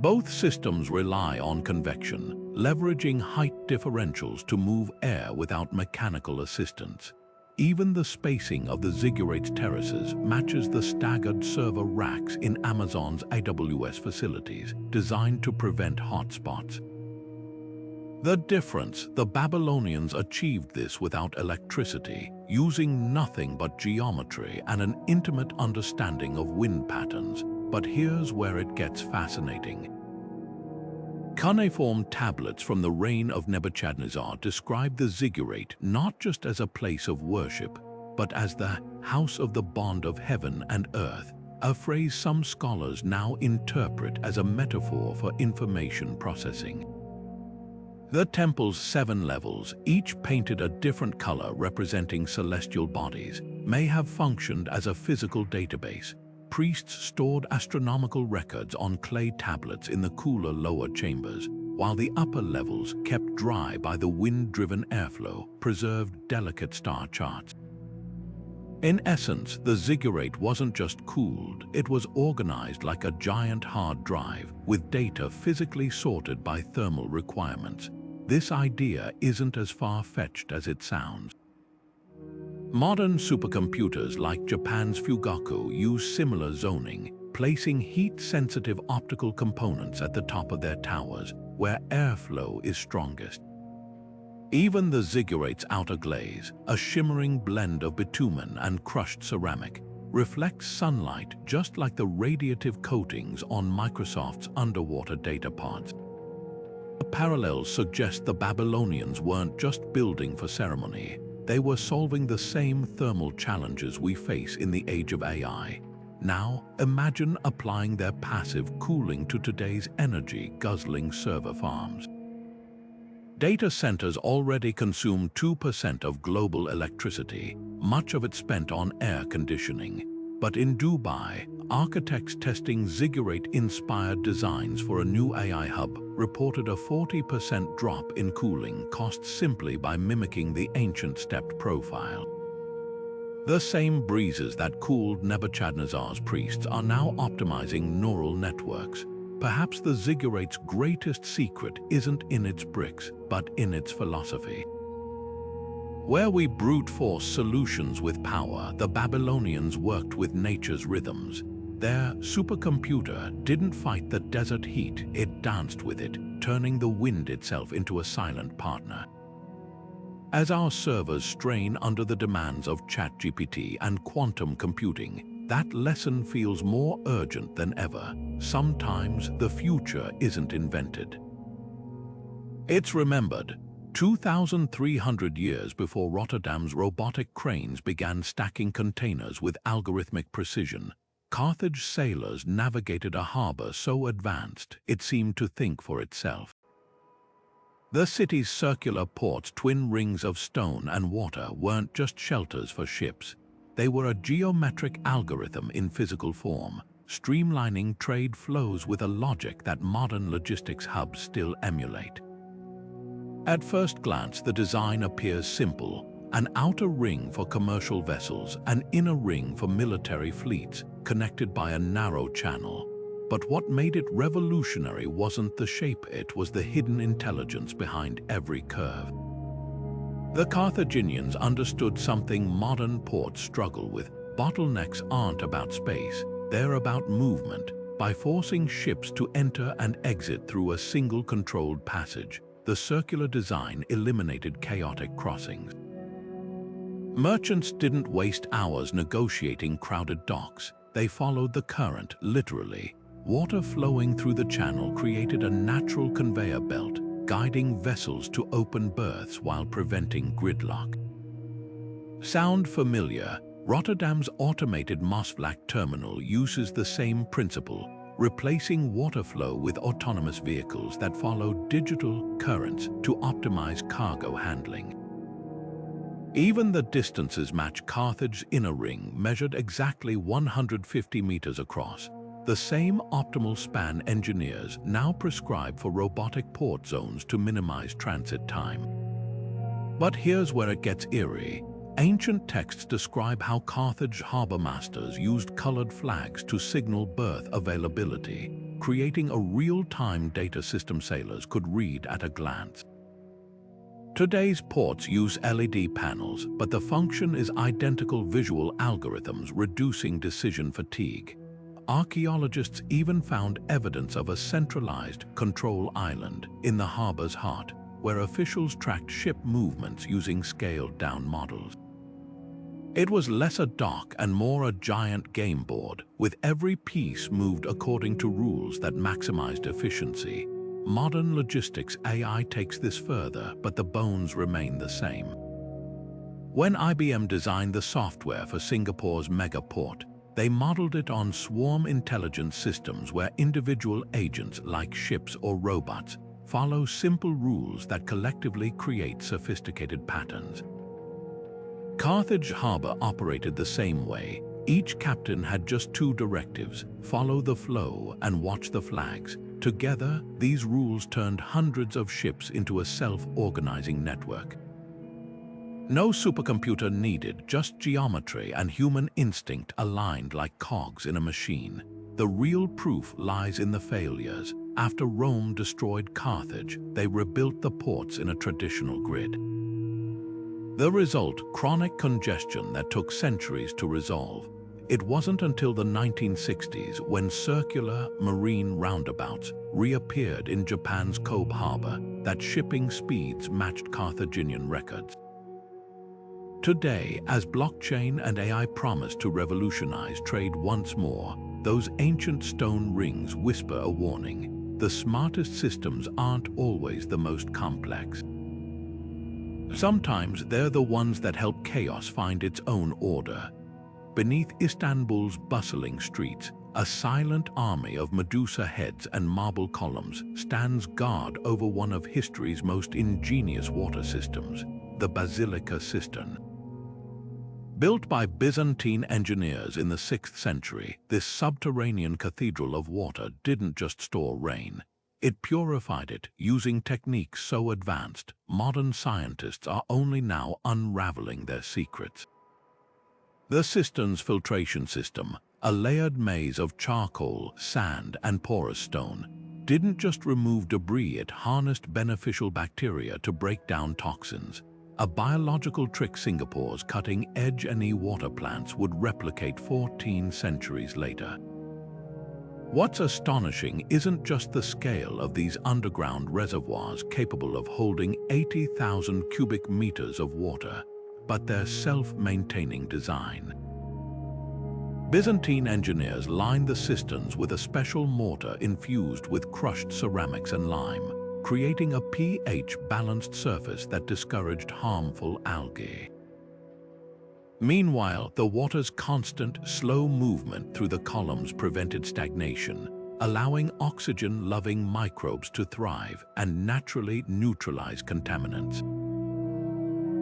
Both systems rely on convection, leveraging height differentials to move air without mechanical assistance. Even the spacing of the Zigorate's terraces matches the staggered server racks in Amazon's AWS facilities, designed to prevent hotspots. The difference: the Babylonians achieved this without electricity, using nothing but geometry and an intimate understanding of wind patterns. But here's where it gets fascinating. Cuneiform tablets from the reign of Nebuchadnezzar describe the Zigorate not just as a place of worship, but as the house of the bond of heaven and earth, a phrase some scholars now interpret as a metaphor for information processing. The temple's 7 levels, each painted a different color representing celestial bodies, may have functioned as a physical database. Priests stored astronomical records on clay tablets in the cooler lower chambers, while the upper levels, kept dry by the wind-driven airflow, preserved delicate star charts. In essence, the Zigorate wasn't just cooled, it was organized like a giant hard drive, with data physically sorted by thermal requirements. This idea isn't as far-fetched as it sounds. Modern supercomputers like Japan's Fugaku use similar zoning, placing heat-sensitive optical components at the top of their towers, where airflow is strongest. Even the Zigorate's outer glaze, a shimmering blend of bitumen and crushed ceramic, reflects sunlight just like the radiative coatings on Microsoft's underwater data pods. The parallels suggest the Babylonians weren't just building for ceremony. They were solving the same thermal challenges we face in the age of AI. Now, imagine applying their passive cooling to today's energy-guzzling server farms. Data centers already consume 2% of global electricity, much of it spent on air conditioning. But in Dubai, architects testing Zigorate-inspired designs for a new AI hub reported a 40% drop in cooling costs simply by mimicking the ancient stepped profile. The same breezes that cooled Nebuchadnezzar's priests are now optimizing neural networks. Perhaps the Zigorate's greatest secret isn't in its bricks, but in its philosophy. Where we brute force solutions with power, the Babylonians worked with nature's rhythms. Their supercomputer didn't fight the desert heat, it danced with it, turning the wind itself into a silent partner. As our servers strain under the demands of ChatGPT and quantum computing, that lesson feels more urgent than ever. Sometimes the future isn't invented. It's remembered. 2,300 years before Rotterdam's robotic cranes began stacking containers with algorithmic precision, Carthage sailors navigated a harbor so advanced it seemed to think for itself. The city's circular ports, twin rings of stone and water, weren't just shelters for ships. They were a geometric algorithm in physical form, streamlining trade flows with a logic that modern logistics hubs still emulate. At first glance, the design appears simple: an outer ring for commercial vessels, an inner ring for military fleets, connected by a narrow channel. But what made it revolutionary wasn't the shape, it was the hidden intelligence behind every curve. The Carthaginians understood something modern ports struggle with. Bottlenecks aren't about space, they're about movement. By forcing ships to enter and exit through a single controlled passage, the circular design eliminated chaotic crossings. Merchants didn't waste hours negotiating crowded docks. They followed the current, literally. Water flowing through the channel created a natural conveyor belt, guiding vessels to open berths while preventing gridlock. Sound familiar? Rotterdam's automated Maasvlak terminal uses the same principle, replacing water flow with autonomous vehicles that follow digital currents to optimize cargo handling. Even the distances match Carthage's inner ring, measured exactly 150 meters across. The same optimal span engineers now prescribe for robotic port zones to minimize transit time. But here's where it gets eerie. Ancient texts describe how Carthage harbor masters used colored flags to signal berth availability, creating a real-time data system sailors could read at a glance. Today's ports use LED panels, but the function is identical: visual algorithms reducing decision fatigue. Archaeologists even found evidence of a centralized control island in the harbor's heart, where officials tracked ship movements using scaled-down models. It was less a dock and more a giant game board, with every piece moved according to rules that maximized efficiency. Modern logistics AI takes this further, but the bones remain the same. When IBM designed the software for Singapore's megaport, they modeled it on swarm intelligence systems where individual agents, like ships or robots, follow simple rules that collectively create sophisticated patterns. Carthage Harbor operated the same way. Each captain had just two directives: follow the flow and watch the flags. Together, these rules turned hundreds of ships into a self-organizing network. No supercomputer needed, just geometry and human instinct aligned like cogs in a machine. The real proof lies in the failures. After Rome destroyed Carthage, they rebuilt the ports in a traditional grid. The result: chronic congestion that took centuries to resolve. It wasn't until the 1960s, when circular marine roundabouts reappeared in Japan's Kobe harbor, that shipping speeds matched Carthaginian records. Today, as blockchain and AI promise to revolutionize trade once more, those ancient stone rings whisper a warning: the smartest systems aren't always the most complex. Sometimes they're the ones that help chaos find its own order. Beneath Istanbul's bustling streets, a silent army of Medusa heads and marble columns stands guard over one of history's most ingenious water systems, the Basilica cistern. Built by Byzantine engineers in the 6th century, this subterranean cathedral of water didn't just store rain. It purified it using techniques so advanced, modern scientists are only now unraveling their secrets. The cistern's filtration system, a layered maze of charcoal, sand, and porous stone, didn't just remove debris, it harnessed beneficial bacteria to break down toxins. A biological trick Singapore's cutting-edge water plants would replicate 14 centuries later. What's astonishing isn't just the scale of these underground reservoirs capable of holding 80,000 cubic meters of water, but their self-maintaining design. Byzantine engineers lined the cisterns with a special mortar infused with crushed ceramics and lime, creating a pH-balanced surface that discouraged harmful algae. Meanwhile, the water's constant, slow movement through the columns prevented stagnation, allowing oxygen-loving microbes to thrive and naturally neutralize contaminants.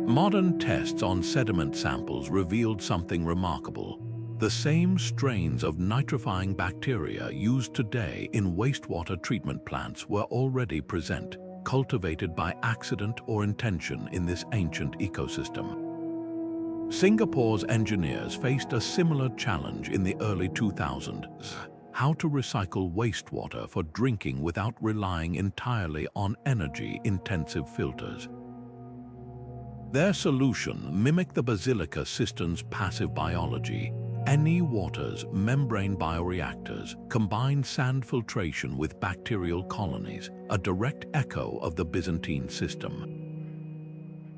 Modern tests on sediment samples revealed something remarkable. The same strains of nitrifying bacteria used today in wastewater treatment plants were already present, cultivated by accident or intention in this ancient ecosystem. Singapore's engineers faced a similar challenge in the early 2000s: how to recycle wastewater for drinking without relying entirely on energy-intensive filters. Their solution mimicked the Basilica system's passive biology. Any water's membrane bioreactors combined sand filtration with bacterial colonies, a direct echo of the Byzantine system.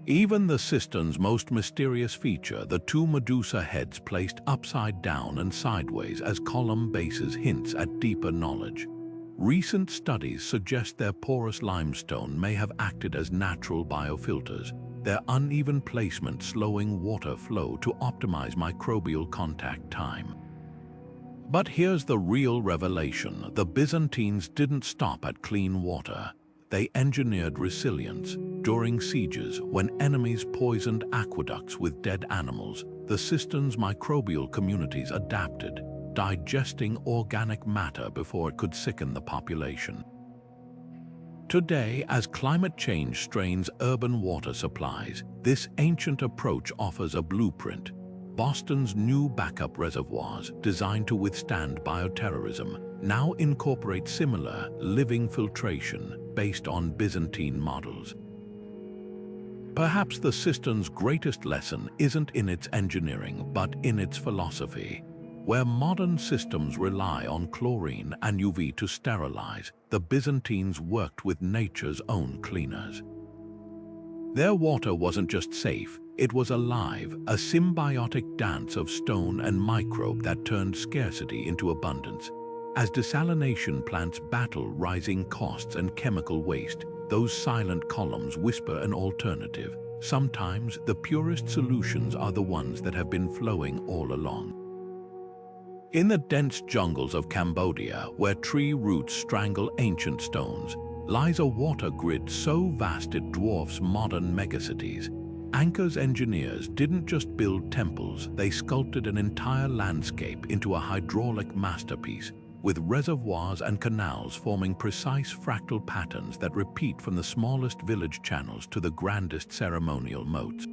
Even the system's most mysterious feature, the two Medusa heads placed upside down and sideways as column bases, hints at deeper knowledge. Recent studies suggest their porous limestone may have acted as natural biofilters, their uneven placement slowing water flow to optimize microbial contact time. But here's the real revelation: the Byzantines didn't stop at clean water. They engineered resilience. During sieges, when enemies poisoned aqueducts with dead animals, the system's microbial communities adapted, digesting organic matter before it could sicken the population. Today, as climate change strains urban water supplies, this ancient approach offers a blueprint. Boston's new backup reservoirs, designed to withstand bioterrorism, now incorporate similar living filtration based on Byzantine models. Perhaps the system's greatest lesson isn't in its engineering, but in its philosophy. Where modern systems rely on chlorine and UV to sterilize, the Byzantines worked with nature's own cleaners. Their water wasn't just safe, it was alive, a symbiotic dance of stone and microbe that turned scarcity into abundance. As desalination plants battle rising costs and chemical waste, those silent columns whisper an alternative. Sometimes the purest solutions are the ones that have been flowing all along. In the dense jungles of Cambodia, where tree roots strangle ancient stones, lies a water grid so vast it dwarfs modern megacities. Inca's engineers didn't just build temples, they sculpted an entire landscape into a hydraulic masterpiece, with reservoirs and canals forming precise fractal patterns that repeat from the smallest village channels to the grandest ceremonial moats.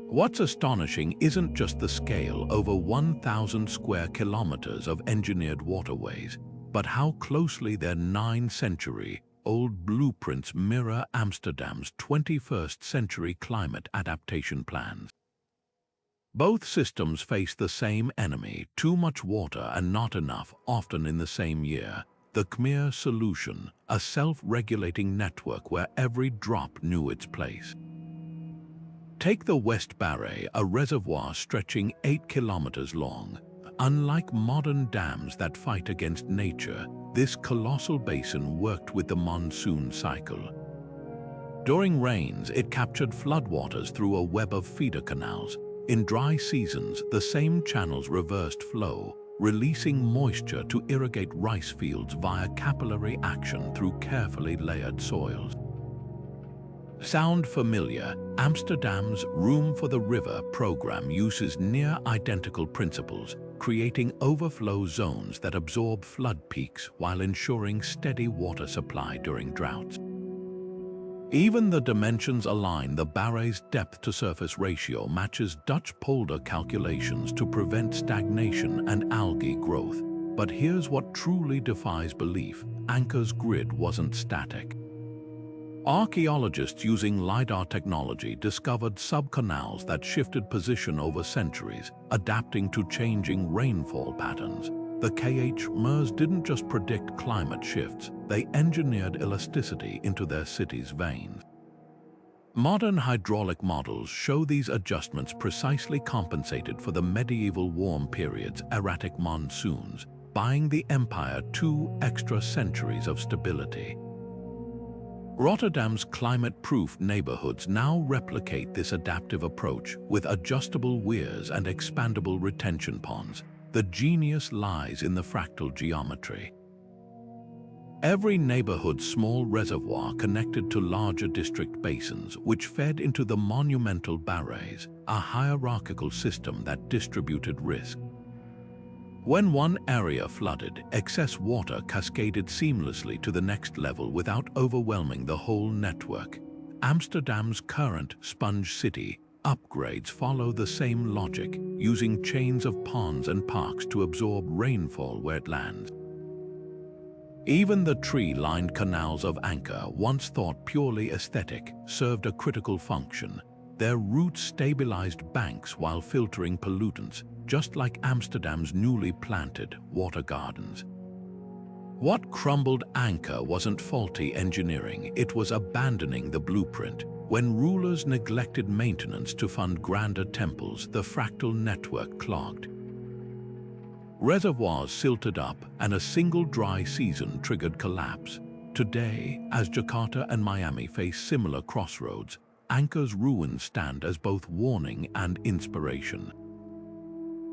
What's astonishing isn't just the scale, over 1,000 square kilometers of engineered waterways, but how closely their 9-century-old blueprints mirror Amsterdam's 21st century climate adaptation plans. Both systems face the same enemy: too much water and not enough, often in the same year. The Khmer solution, a self-regulating network where every drop knew its place. Take the West Barre, a reservoir stretching 8 kilometers long. Unlike modern dams that fight against nature, this colossal basin worked with the monsoon cycle. During rains, it captured floodwaters through a web of feeder canals. In dry seasons, the same channels reversed flow, releasing moisture to irrigate rice fields via capillary action through carefully layered soils. Sound familiar? Amsterdam's Room for the River program uses near-identical principles, creating overflow zones that absorb flood peaks while ensuring steady water supply during droughts. Even the dimensions align. The Barre's depth-to-surface ratio matches Dutch polder calculations to prevent stagnation and algae growth. But here's what truly defies belief: Inca's grid wasn't static. Archaeologists using LiDAR technology discovered subcanals that shifted position over centuries, adapting to changing rainfall patterns. The Khmers didn't just predict climate shifts, they engineered elasticity into their city's veins. Modern hydraulic models show these adjustments precisely compensated for the medieval warm period's erratic monsoons, buying the empire 2 extra centuries of stability. Rotterdam's climate-proof neighborhoods now replicate this adaptive approach with adjustable weirs and expandable retention ponds. The genius lies in the fractal geometry. Every neighborhood's small reservoir connected to larger district basins, which fed into the monumental barrays, a hierarchical system that distributed risk. When one area flooded, excess water cascaded seamlessly to the next level without overwhelming the whole network. Amsterdam's current sponge city upgrades follow the same logic, using chains of ponds and parks to absorb rainfall where it lands. Even the tree-lined canals of Inca, once thought purely aesthetic, served a critical function. Their roots stabilized banks while filtering pollutants, just like Amsterdam's newly planted water gardens. What crumbled Inca wasn't faulty engineering, it was abandoning the blueprint. When rulers neglected maintenance to fund grander temples, the fractal network clogged. Reservoirs silted up, and a single dry season triggered collapse. Today, as Jakarta and Miami face similar crossroads, Inca's ruins stand as both warning and inspiration.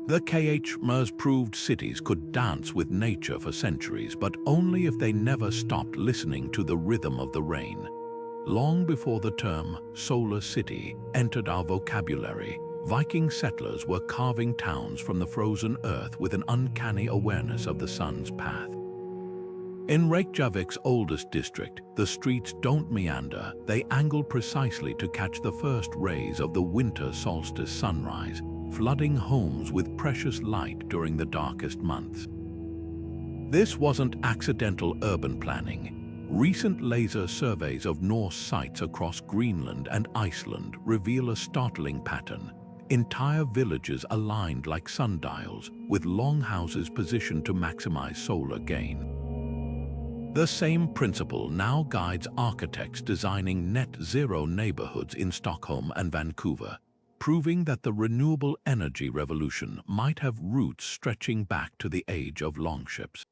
The KHMers proved cities could dance with nature for centuries, but only if they never stopped listening to the rhythm of the rain. Long before the term solar city entered our vocabulary, Viking settlers were carving towns from the frozen earth with an uncanny awareness of the sun's path. In Reykjavik's oldest district, the streets don't meander, they angle precisely to catch the first rays of the winter solstice sunrise, flooding homes with precious light during the darkest months. This wasn't accidental urban planning. Recent laser surveys of Norse sites across Greenland and Iceland reveal a startling pattern. Entire villages aligned like sundials, with longhouses positioned to maximize solar gain. The same principle now guides architects designing net-zero neighborhoods in Stockholm and Vancouver, proving that the renewable energy revolution might have roots stretching back to the age of longships.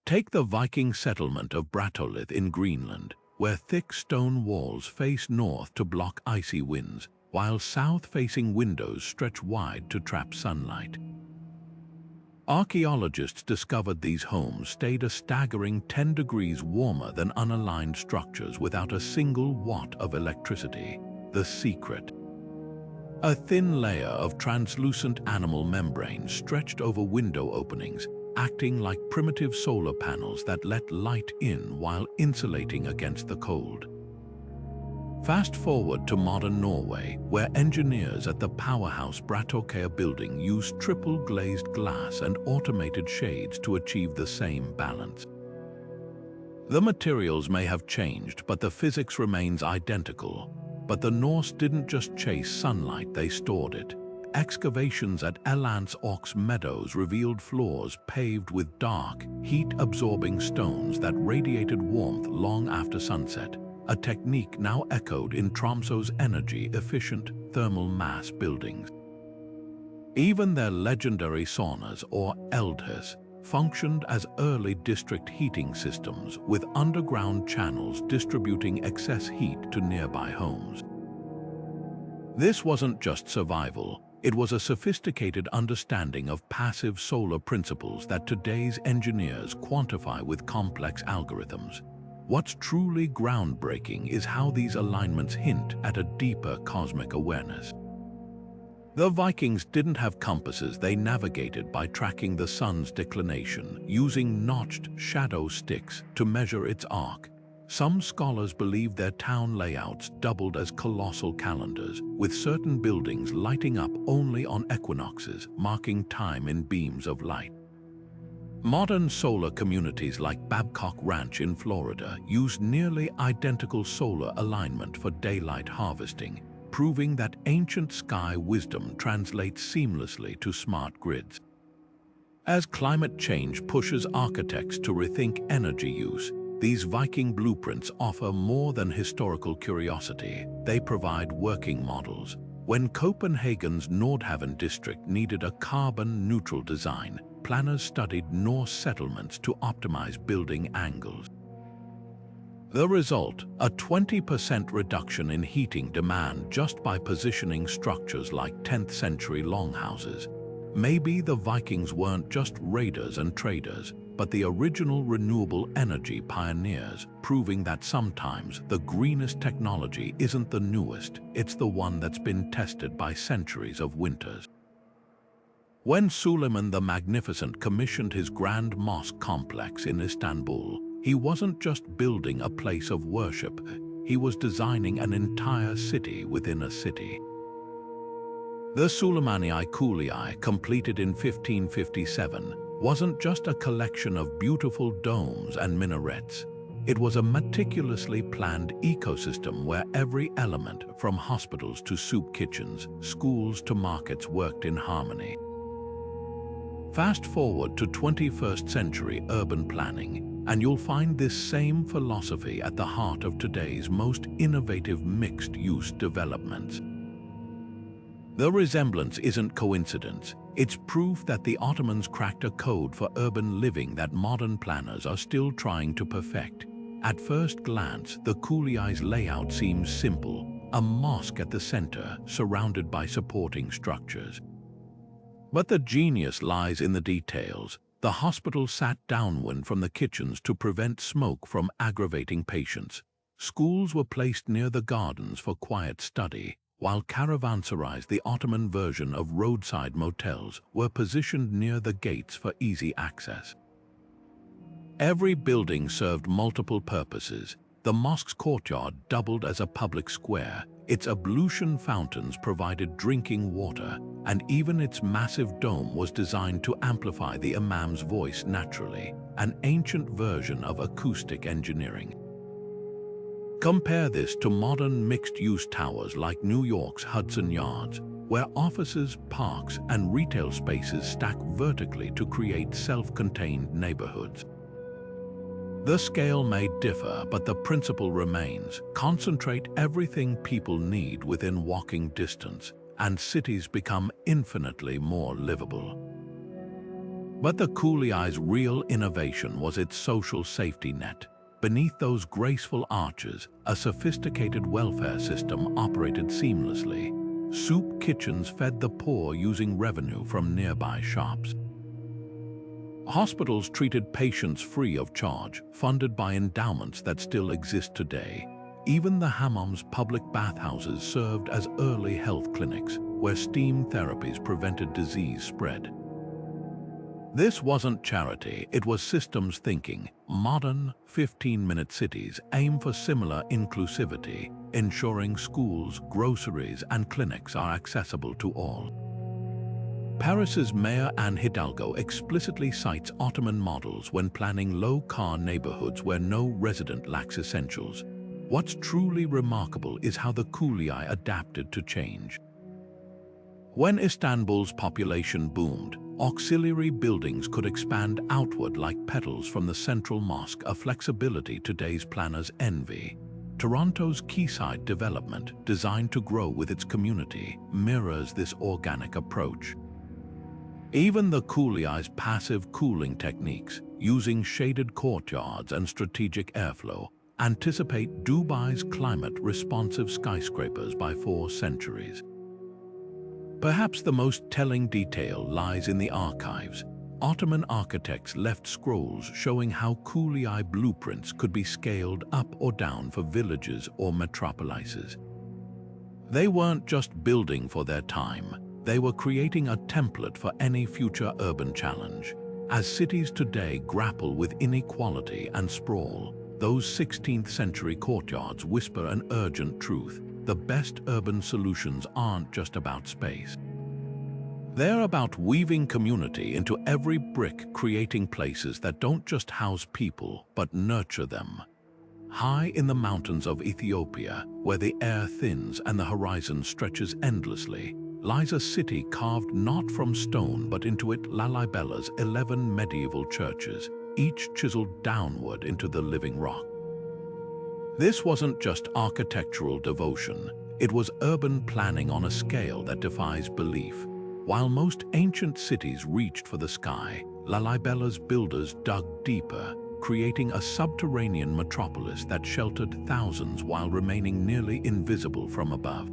Take the Viking settlement of Brattahlid in Greenland, where thick stone walls face north to block icy winds, while south-facing windows stretch wide to trap sunlight. Archaeologists discovered these homes stayed a staggering 10 degrees warmer than unaligned structures without a single watt of electricity. The secret: a thin layer of translucent animal membrane stretched over window openings, acting like primitive solar panels that let light in while insulating against the cold. Fast forward to modern Norway, where engineers at the powerhouse Brattokea building used triple glazed glass and automated shades to achieve the same balance. The materials may have changed, but the physics remains identical. But the Norse didn't just chase sunlight, they stored it. Excavations at Elance Ox Meadows revealed floors paved with dark, heat-absorbing stones that radiated warmth long after sunset, a technique now echoed in Tromsø's energy-efficient thermal mass buildings. Even their legendary saunas, or eldhus, functioned as early district heating systems, with underground channels distributing excess heat to nearby homes. This wasn't just survival. It was a sophisticated understanding of passive solar principles that today's engineers quantify with complex algorithms. What's truly groundbreaking is how these alignments hint at a deeper cosmic awareness. The Vikings didn't have compasses, they navigated by tracking the sun's declination, using notched shadow sticks to measure its arc. Some scholars believe their town layouts doubled as colossal calendars, with certain buildings lighting up only on equinoxes, marking time in beams of light. Modern solar communities like Babcock Ranch in Florida use nearly identical solar alignment for daylight harvesting, proving that ancient sky wisdom translates seamlessly to smart grids. As climate change pushes architects to rethink energy use, these Viking blueprints offer more than historical curiosity. They provide working models. When Copenhagen's Nordhavn district needed a carbon-neutral design, planners studied Norse settlements to optimize building angles. The result, a 20% reduction in heating demand just by positioning structures like 10th century longhouses. Maybe the Vikings weren't just raiders and traders, but the original renewable energy pioneers, proving that sometimes the greenest technology isn't the newest, it's the one that's been tested by centuries of winters. When Suleiman the Magnificent commissioned his grand mosque complex in Istanbul, he wasn't just building a place of worship, he was designing an entire city within a city. The Suleymaniye Kuliye, completed in 1557, wasn't just a collection of beautiful domes and minarets. It was a meticulously planned ecosystem where every element, from hospitals to soup kitchens, schools to markets, worked in harmony. Fast forward to 21st century urban planning, and you'll find this same philosophy at the heart of today's most innovative mixed-use developments. The resemblance isn't coincidence. It's proof that the Ottomans cracked a code for urban living that modern planners are still trying to perfect. At first glance, the Kuliai's layout seems simple, a mosque at the center, surrounded by supporting structures. But the genius lies in the details. The hospital sat downwind from the kitchens to prevent smoke from aggravating patients. Schools were placed near the gardens for quiet study, while caravanserais, the Ottoman version of roadside motels, were positioned near the gates for easy access. Every building served multiple purposes. The mosque's courtyard doubled as a public square, its ablution fountains provided drinking water, and even its massive dome was designed to amplify the imam's voice naturally, an ancient version of acoustic engineering. Compare this to modern mixed-use towers like New York's Hudson Yards, where offices, parks, and retail spaces stack vertically to create self-contained neighborhoods. The scale may differ, but the principle remains. Concentrate everything people need within walking distance, and cities become infinitely more livable. But the Kuliai's real innovation was its social safety net. Beneath those graceful arches, a sophisticated welfare system operated seamlessly. Soup kitchens fed the poor using revenue from nearby shops. Hospitals treated patients free of charge, funded by endowments that still exist today. Even the hammams, public bathhouses, served as early health clinics, where steam therapies prevented disease spread. This wasn't charity, it was systems thinking. Modern, 15-minute cities aim for similar inclusivity, ensuring schools, groceries, and clinics are accessible to all. Paris's Mayor Anne Hidalgo explicitly cites Ottoman models when planning low-car neighborhoods where no resident lacks essentials. What's truly remarkable is how the Kuliai adapted to change. When Istanbul's population boomed, auxiliary buildings could expand outward like petals from the central mosque, a flexibility today's planners envy. Toronto's quayside development, designed to grow with its community, mirrors this organic approach. Even the Kuliai's passive cooling techniques, using shaded courtyards and strategic airflow, anticipate Dubai's climate-responsive skyscrapers by 4 centuries. Perhaps the most telling detail lies in the archives. Ottoman architects left scrolls showing how Kuliai blueprints could be scaled up or down for villages or metropolises. They weren't just building for their time. They were creating a template for any future urban challenge. As cities today grapple with inequality and sprawl, those 16th century courtyards whisper an urgent truth. The best urban solutions aren't just about space. They're about weaving community into every brick, creating places that don't just house people, but nurture them. High in the mountains of Ethiopia, where the air thins and the horizon stretches endlessly, lies a city carved not from stone but into it Lalabella's 11 medieval churches, each chiseled downward into the living rock. This wasn't just architectural devotion, it was urban planning on a scale that defies belief. While most ancient cities reached for the sky, Lalabella's builders dug deeper, creating a subterranean metropolis that sheltered thousands while remaining nearly invisible from above.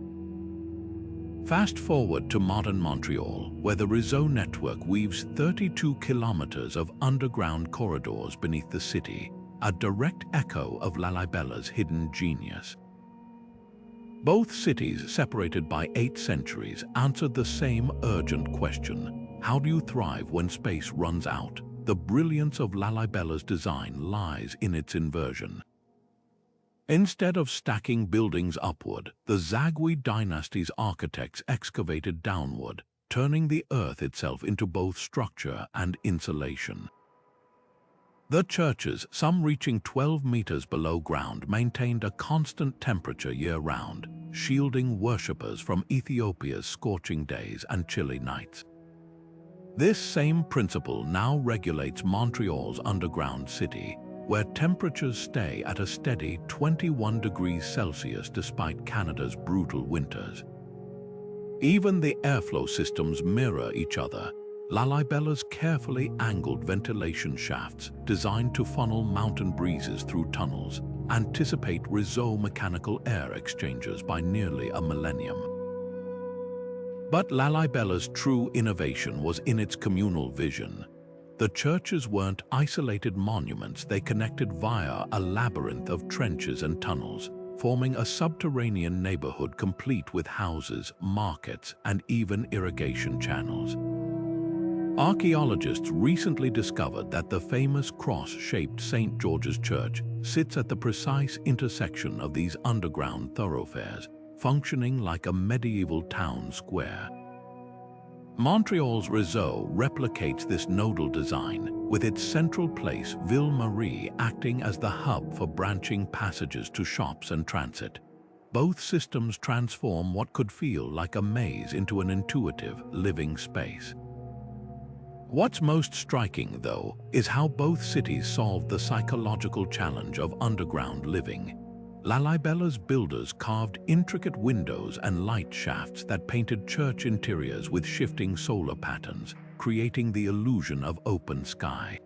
Fast forward to modern Montreal, where the Réseau network weaves 32 kilometers of underground corridors beneath the city, a direct echo of Lalabella's hidden genius. Both cities, separated by 8 centuries, answered the same urgent question: how do you thrive when space runs out? The brilliance of Lalabella's design lies in its inversion. Instead of stacking buildings upward, the Zagwe dynasty's architects excavated downward, turning the earth itself into both structure and insulation. The churches, some reaching 12 meters below ground, maintained a constant temperature year-round, shielding worshippers from Ethiopia's scorching days and chilly nights. This same principle now regulates Montreal's underground city, where temperatures stay at a steady 21 degrees Celsius despite Canada's brutal winters. Even the airflow systems mirror each other. Lalibella's carefully angled ventilation shafts, designed to funnel mountain breezes through tunnels, anticipate Réseau mechanical air exchangers by nearly a millennium. But Lalibella's true innovation was in its communal vision. The churches weren't isolated monuments, they connected via a labyrinth of trenches and tunnels, forming a subterranean neighborhood complete with houses, markets, and even irrigation channels. Archaeologists recently discovered that the famous cross-shaped St. George's Church sits at the precise intersection of these underground thoroughfares, functioning like a medieval town square. Montreal's Réseau replicates this nodal design, with its central place, Ville-Marie, acting as the hub for branching passages to shops and transit. Both systems transform what could feel like a maze into an intuitive, living space. What's most striking, though, is how both cities solved the psychological challenge of underground living. Lalibella's builders carved intricate windows and light shafts that painted church interiors with shifting solar patterns, creating the illusion of open sky.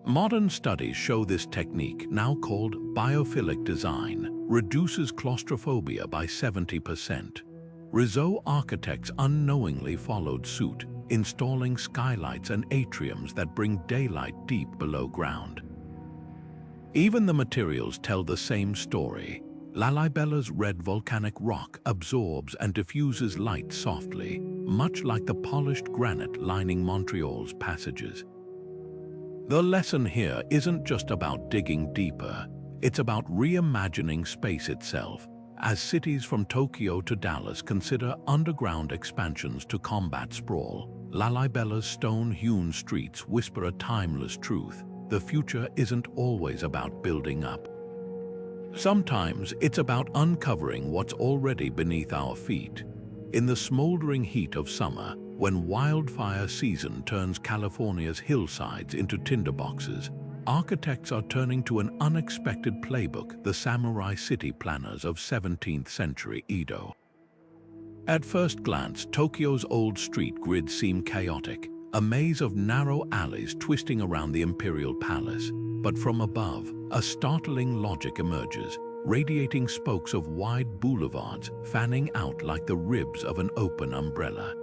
Modern studies show this technique, now called biophilic design, reduces claustrophobia by 70%. Réseau architects unknowingly followed suit, installing skylights and atriums that bring daylight deep below ground. Even the materials tell the same story. Lalibella's red volcanic rock absorbs and diffuses light softly, much like the polished granite lining Montreal's passages. The lesson here isn't just about digging deeper, it's about reimagining space itself, as cities from Tokyo to Dallas consider underground expansions to combat sprawl. Lalibella's stone-hewn streets whisper a timeless truth. The future isn't always about building up. Sometimes it's about uncovering what's already beneath our feet. In the smoldering heat of summer, when wildfire season turns California's hillsides into tinderboxes, architects are turning to an unexpected playbook, the samurai city planners of 17th century Edo. At first glance, Tokyo's old street grids seem chaotic, a maze of narrow alleys twisting around the imperial palace. But from above, a startling logic emerges, radiating spokes of wide boulevards fanning out like the ribs of an open umbrella.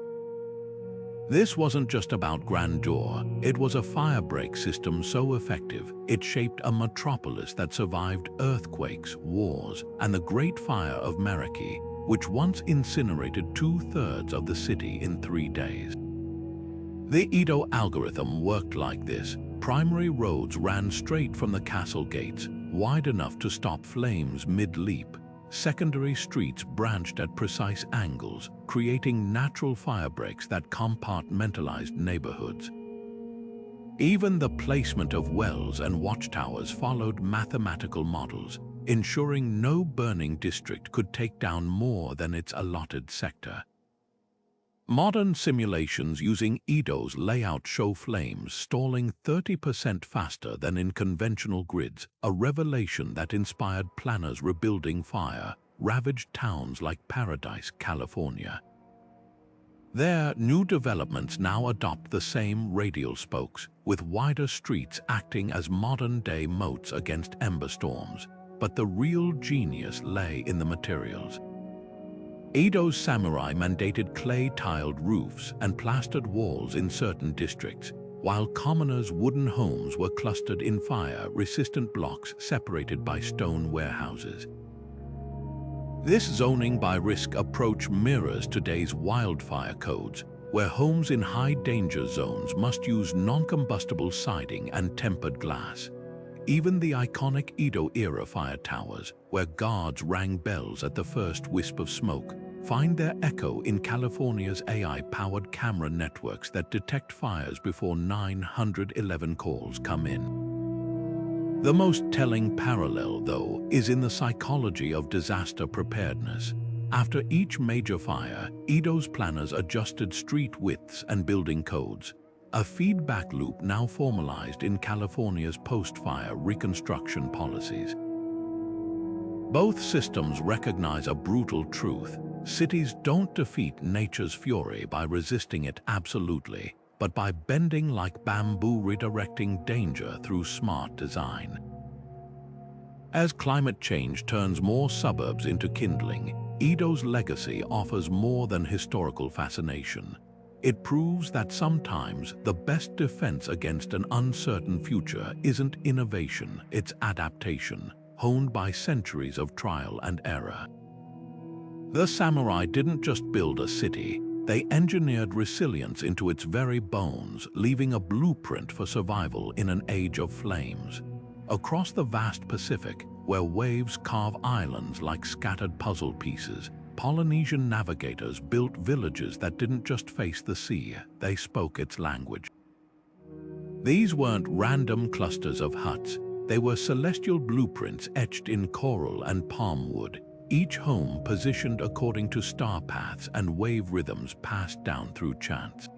This wasn't just about grandeur, it was a firebreak system so effective it shaped a metropolis that survived earthquakes, wars, and the Great Fire of Meraki, which once incinerated 2/3 of the city in 3 days. The Edo algorithm worked like this. Primary roads ran straight from the castle gates, wide enough to stop flames mid-leap. Secondary streets branched at precise angles, creating natural firebreaks that compartmentalized neighborhoods. Even the placement of wells and watchtowers followed mathematical models, ensuring no burning district could take down more than its allotted sector. Modern simulations using Edo's layout show flames stalling 30% faster than in conventional grids, a revelation that inspired planners rebuilding fire-ravaged towns like Paradise, California. There, new developments now adopt the same radial spokes, with wider streets acting as modern-day moats against ember storms. But the real genius lay in the materials. Edo's samurai mandated clay-tiled roofs and plastered walls in certain districts, while commoners' wooden homes were clustered in fire-resistant blocks separated by stone warehouses. This zoning by risk approach mirrors today's wildfire codes, where homes in high-danger zones must use non-combustible siding and tempered glass. Even the iconic Edo-era fire towers, where guards rang bells at the first wisp of smoke, find their echo in California's AI-powered camera networks that detect fires before 911 calls come in. The most telling parallel, though, is in the psychology of disaster preparedness. After each major fire, Edo's planners adjusted street widths and building codes, a feedback loop now formalized in California's post-fire reconstruction policies. Both systems recognize a brutal truth. Cities don't defeat nature's fury by resisting it absolutely, but by bending like bamboo, redirecting danger through smart design. As climate change turns more suburbs into kindling, Edo's legacy offers more than historical fascination. It proves that sometimes the best defense against an uncertain future isn't innovation, it's adaptation, honed by centuries of trial and error. The samurai didn't just build a city, they engineered resilience into its very bones, leaving a blueprint for survival in an age of flames. Across the vast Pacific, where waves carve islands like scattered puzzle pieces, Polynesian navigators built villages that didn't just face the sea, they spoke its language. These weren't random clusters of huts, they were celestial blueprints etched in coral and palm wood, each home positioned according to star paths and wave rhythms passed down through chants.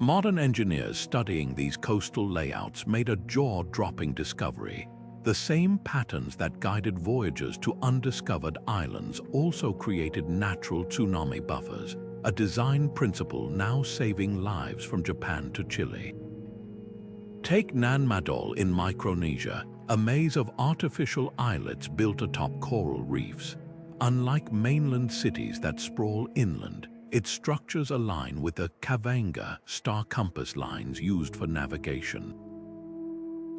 Modern engineers studying these coastal layouts made a jaw-dropping discovery. The same patterns that guided voyagers to undiscovered islands also created natural tsunami buffers, a design principle now saving lives from Japan to Chile. Take Nan Madol in Micronesia, a maze of artificial islets built atop coral reefs. Unlike mainland cities that sprawl inland, its structures align with the Kavanga star compass lines used for navigation.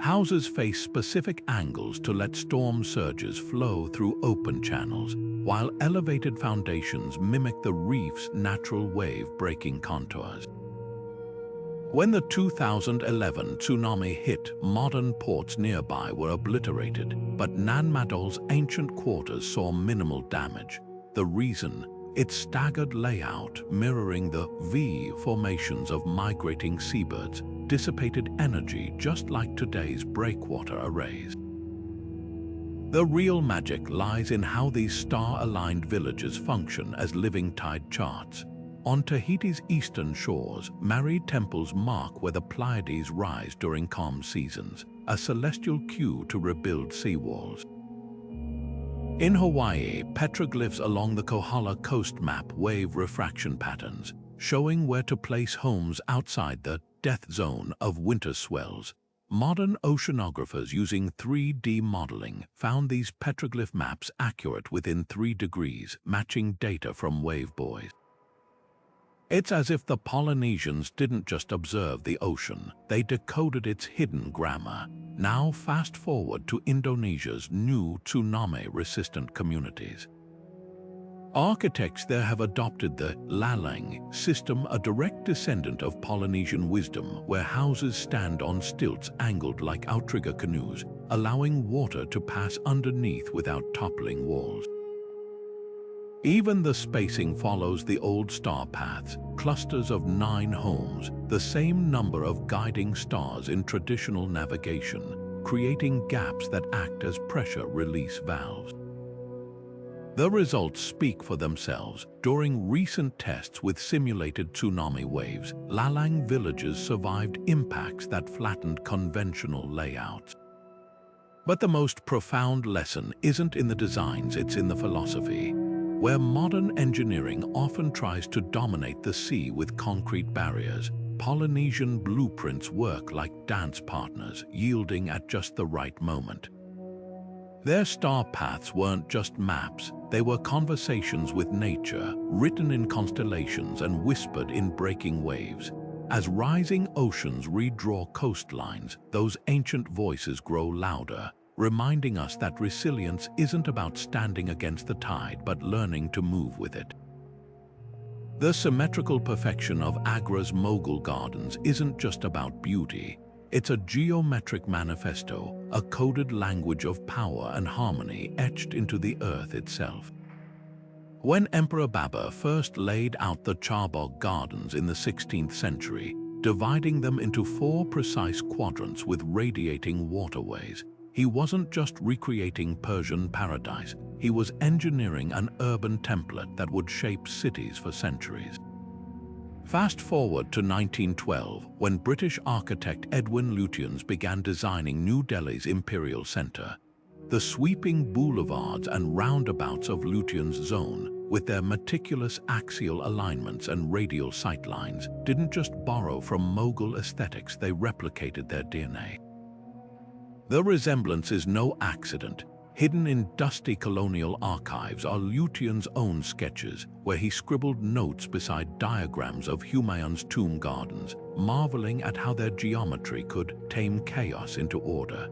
Houses face specific angles to let storm surges flow through open channels, while elevated foundations mimic the reef's natural wave-breaking contours. When the 2011 tsunami hit, modern ports nearby were obliterated, but Nan Madol's ancient quarters saw minimal damage. The reason? Its staggered layout, mirroring the V formations of migrating seabirds, dissipated energy just like today's breakwater arrays. The real magic lies in how these star-aligned villages function as living tide charts. On Tahiti's eastern shores, married temples mark where the Pleiades rise during calm seasons, a celestial cue to rebuild seawalls. In Hawaii, petroglyphs along the Kohala coast map wave refraction patterns, showing where to place homes outside the death zone of winter swells. Modern oceanographers using 3D modeling found these petroglyph maps accurate within 3 degrees, matching data from wave buoys. It's as if the Polynesians didn't just observe the ocean, they decoded its hidden grammar. Now fast forward to Indonesia's new tsunami-resistant communities. Architects there have adopted the lalang system, a direct descendant of Polynesian wisdom, where houses stand on stilts angled like outrigger canoes, allowing water to pass underneath without toppling walls. Even the spacing follows the old star paths, clusters of 9 homes, the same number of guiding stars in traditional navigation, creating gaps that act as pressure release valves. The results speak for themselves. During recent tests with simulated tsunami waves, lalang villages survived impacts that flattened conventional layouts. But the most profound lesson isn't in the designs, it's in the philosophy. Where modern engineering often tries to dominate the sea with concrete barriers, Polynesian blueprints work like dance partners, yielding at just the right moment. Their star paths weren't just maps, they were conversations with nature, written in constellations and whispered in breaking waves. As rising oceans redraw coastlines, those ancient voices grow louder, reminding us that resilience isn't about standing against the tide but learning to move with it. The symmetrical perfection of Agra's Mogul Gardens isn't just about beauty, it's a geometric manifesto, a coded language of power and harmony etched into the earth itself. When Emperor Baba first laid out the Charbog Gardens in the 16th century, dividing them into 4 precise quadrants with radiating waterways. He wasn't just recreating Persian paradise, he was engineering an urban template that would shape cities for centuries. Fast forward to 1912, when British architect Edwin Lutyens began designing New Delhi's imperial center. The sweeping boulevards and roundabouts of Lutyens' zone, with their meticulous axial alignments and radial sightlines, didn't just borrow from Mughal aesthetics, they replicated their DNA. The resemblance is no accident. Hidden in dusty colonial archives are Lutyens' own sketches, where he scribbled notes beside diagrams of Humayun's tomb gardens, marveling at how their geometry could tame chaos into order.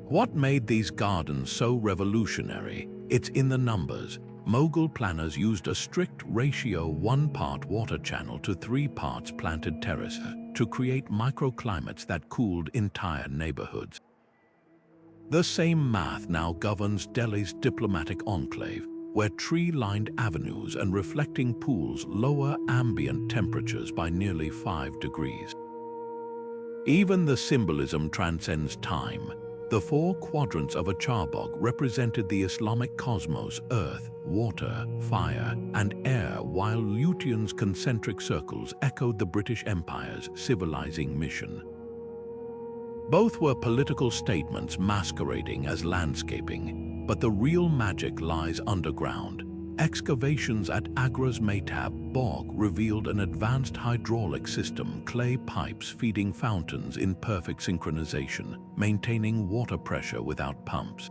What made these gardens so revolutionary? It's in the numbers. Mughal planners used a strict ratio 1 part water channel to 3 parts planted terrace to create microclimates that cooled entire neighborhoods. The same math now governs Delhi's diplomatic enclave, where tree-lined avenues and reflecting pools lower ambient temperatures by nearly 5 degrees. Even the symbolism transcends time. The 4 quadrants of a charbagh represented the Islamic cosmos: earth, water, fire, and air, while Lutyens' concentric circles echoed the British Empire's civilizing mission. Both were political statements masquerading as landscaping, but the real magic lies underground. Excavations at Agra's Mehtab bog revealed an advanced hydraulic system, clay pipes feeding fountains in perfect synchronization, maintaining water pressure without pumps.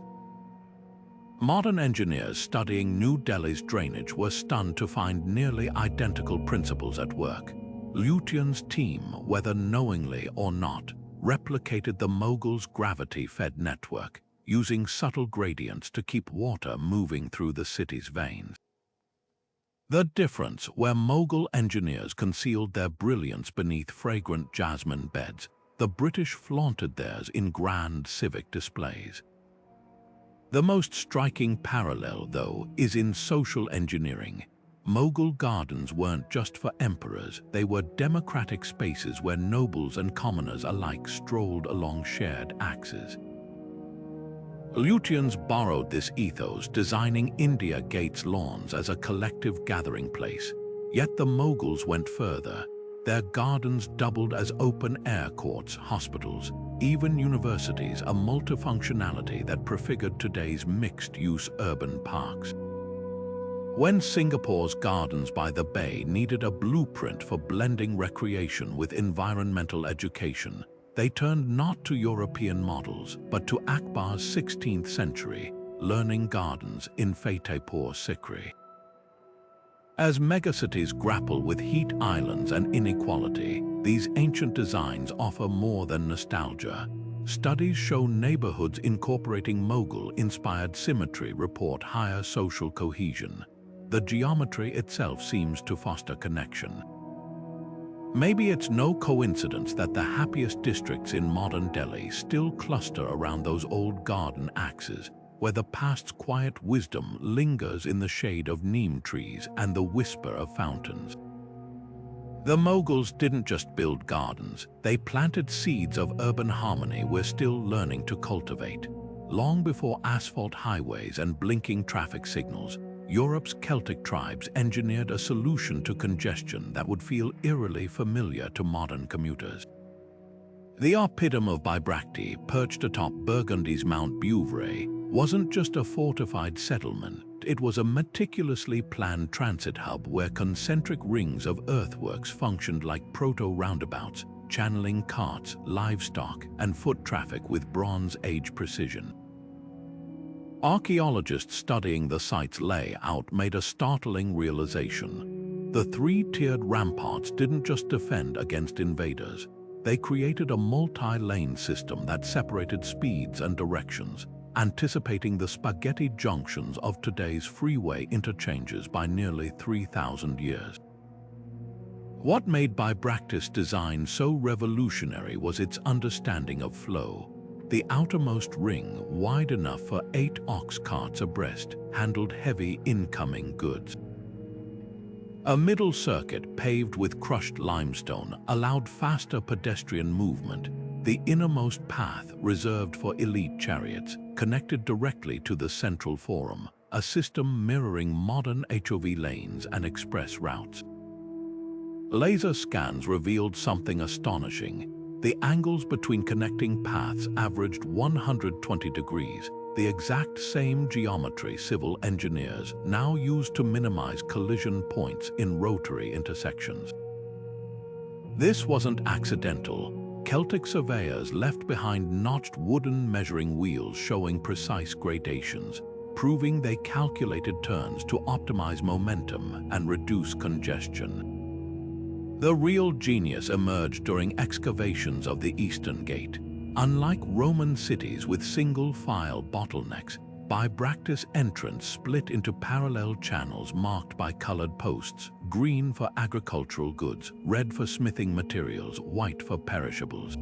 Modern engineers studying New Delhi's drainage were stunned to find nearly identical principles at work. Lutyens' team, whether knowingly or not, replicated the Mughals' gravity-fed network, using subtle gradients to keep water moving through the city's veins. The difference, where Mughal engineers concealed their brilliance beneath fragrant jasmine beds, the British flaunted theirs in grand civic displays. The most striking parallel, though, is in social engineering. Mughal gardens weren't just for emperors, they were democratic spaces where nobles and commoners alike strolled along shared axes. Lutyens borrowed this ethos, designing India Gate's lawns as a collective gathering place. Yet the Mughals went further. Their gardens doubled as open-air courts, hospitals, even universities, a multifunctionality that prefigured today's mixed-use urban parks. When Singapore's gardens by the bay needed a blueprint for blending recreation with environmental education, they turned not to European models, but to Akbar's 16th century learning gardens in Fatehpur Sikri. As megacities grapple with heat islands and inequality, these ancient designs offer more than nostalgia. Studies show neighborhoods incorporating Mughal-inspired symmetry report higher social cohesion. The geometry itself seems to foster connection. Maybe it's no coincidence that the happiest districts in modern Delhi still cluster around those old garden axes, where the past's quiet wisdom lingers in the shade of neem trees and the whisper of fountains. The Mughals didn't just build gardens, they planted seeds of urban harmony we're still learning to cultivate. Long before asphalt highways and blinking traffic signals, Europe's Celtic tribes engineered a solution to congestion that would feel eerily familiar to modern commuters. The oppidum of Bibracte, perched atop Burgundy's Mount Beuvray, wasn't just a fortified settlement, it was a meticulously planned transit hub where concentric rings of earthworks functioned like proto-roundabouts, channeling carts, livestock, and foot traffic with Bronze Age precision. Archaeologists studying the site's layout made a startling realization. The 3-tiered ramparts didn't just defend against invaders. They created a multi-lane system that separated speeds and directions, anticipating the spaghetti junctions of today's freeway interchanges by nearly 3,000 years. What made Bibracte's design so revolutionary was its understanding of flow. The outermost ring, wide enough for 8 ox carts abreast, handled heavy incoming goods. A middle circuit paved with crushed limestone allowed faster pedestrian movement. The innermost path, reserved for elite chariots, connected directly to the central forum, a system mirroring modern HOV lanes and express routes. Laser scans revealed something astonishing. The angles between connecting paths averaged 120 degrees, the exact same geometry civil engineers now use to minimize collision points in rotary intersections. This wasn't accidental. Celtic surveyors left behind notched wooden measuring wheels showing precise gradations, proving they calculated turns to optimize momentum and reduce congestion. The real genius emerged during excavations of the Eastern Gate. Unlike Roman cities with single-file bottlenecks, Bibractis entrance split into parallel channels marked by colored posts, green for agricultural goods, red for smithing materials, white for perishables.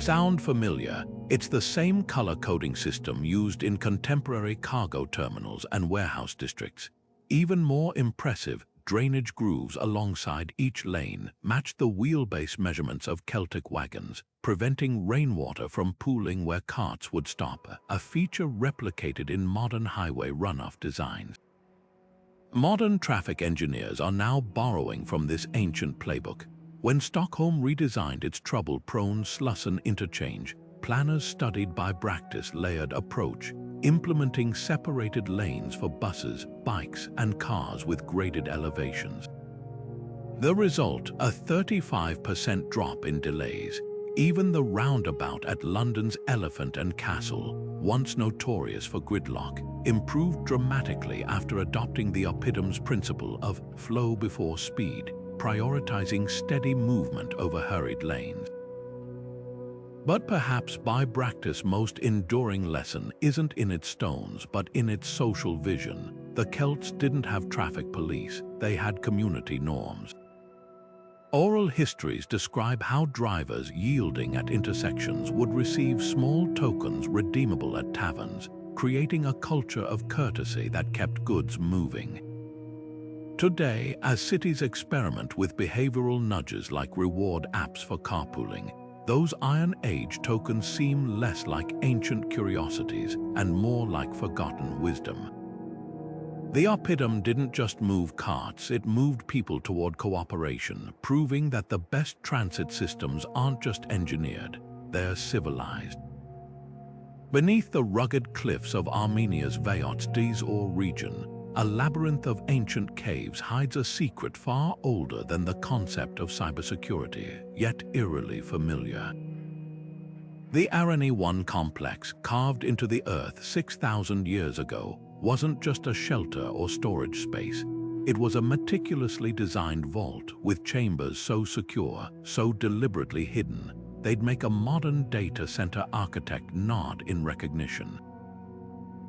Sound familiar? It's the same color coding system used in contemporary cargo terminals and warehouse districts. Even more impressive, drainage grooves alongside each lane matched the wheelbase measurements of Celtic wagons, preventing rainwater from pooling where carts would stop, a feature replicated in modern highway runoff designs. Modern traffic engineers are now borrowing from this ancient playbook. When Stockholm redesigned its trouble-prone Slussen interchange, planners studied Bibractis' layered approach, implementing separated lanes for buses, bikes, and cars with graded elevations. The result, a 35% drop in delays. Even the roundabout at London's Elephant and Castle, once notorious for gridlock, improved dramatically after adopting the Oppidum's principle of flow before speed, prioritizing steady movement over hurried lanes. But perhaps Bibractis' most enduring lesson isn't in its stones, but in its social vision. The Celts didn't have traffic police, they had community norms. Oral histories describe how drivers yielding at intersections would receive small tokens redeemable at taverns, creating a culture of courtesy that kept goods moving. Today, as cities experiment with behavioral nudges like reward apps for carpooling, those Iron Age tokens seem less like ancient curiosities and more like forgotten wisdom. The Oppidum didn't just move carts, it moved people toward cooperation, proving that the best transit systems aren't just engineered, they're civilized. Beneath the rugged cliffs of Armenia's Vayots Dizor region, a labyrinth of ancient caves hides a secret far older than the concept of cybersecurity, yet eerily familiar. The Arani 1 complex, carved into the earth 6,000 years ago, wasn't just a shelter or storage space. It was a meticulously designed vault with chambers so secure, so deliberately hidden, they'd make a modern data center architect nod in recognition.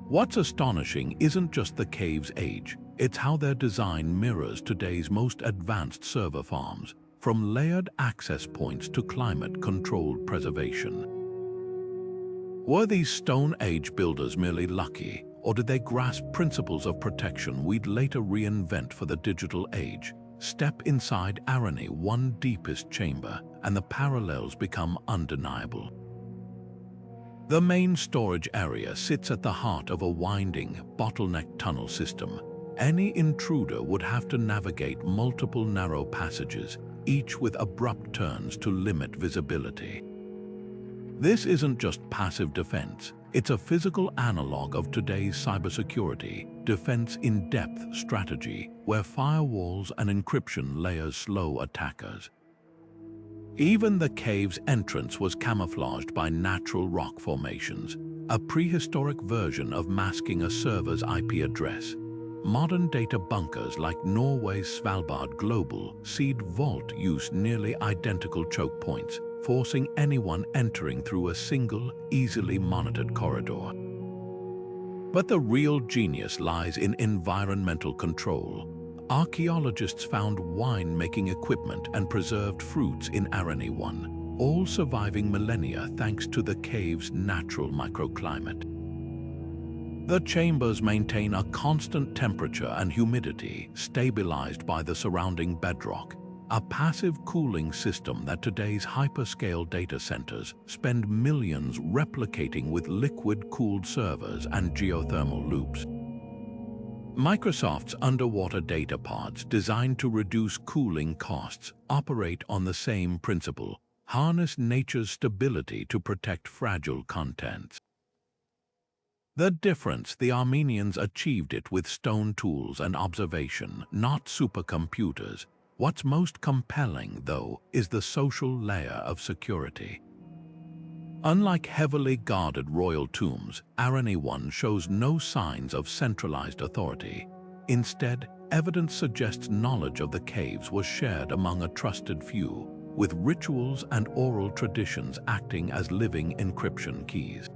What's astonishing isn't just the cave's age, it's how their design mirrors today's most advanced server farms, from layered access points to climate-controlled preservation. Were these Stone Age builders merely lucky, or did they grasp principles of protection we'd later reinvent for the digital age? Step inside Arani 1 deepest chamber, and the parallels become undeniable. The main storage area sits at the heart of a winding, bottleneck tunnel system. Any intruder would have to navigate multiple narrow passages, each with abrupt turns to limit visibility. This isn't just passive defense, it's a physical analog of today's cybersecurity, defense-in-depth strategy, where firewalls and encryption layers slow attackers. Even the cave's entrance was camouflaged by natural rock formations, a prehistoric version of masking a server's IP address. Modern data bunkers like Norway's Svalbard Global Seed Vault use nearly identical choke points, forcing anyone entering through a single, easily monitored corridor. But the real genius lies in environmental control. Archaeologists found wine-making equipment and preserved fruits in Arani 1, all surviving millennia thanks to the cave's natural microclimate. The chambers maintain a constant temperature and humidity stabilized by the surrounding bedrock, a passive cooling system that today's hyperscale data centers spend millions replicating with liquid-cooled servers and geothermal loops. Microsoft's underwater data pods, designed to reduce cooling costs, operate on the same principle: harness nature's stability to protect fragile contents. The difference: the Armenians achieved it with stone tools and observation, not supercomputers. What's most compelling, though, is the social layer of security. Unlike heavily guarded royal tombs, Arani 1 shows no signs of centralized authority. Instead, evidence suggests knowledge of the caves was shared among a trusted few, with rituals and oral traditions acting as living encryption keys.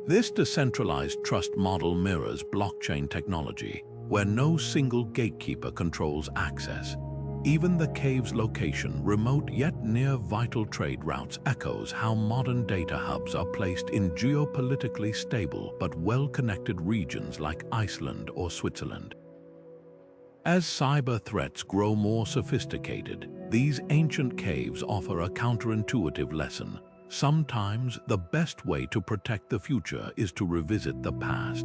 This decentralized trust model mirrors blockchain technology, where no single gatekeeper controls access. Even the cave's location, remote yet near vital trade routes, echoes how modern data hubs are placed in geopolitically stable but well-connected regions like Iceland or Switzerland. As cyber threats grow more sophisticated, these ancient caves offer a counterintuitive lesson. Sometimes the best way to protect the future is to revisit the past.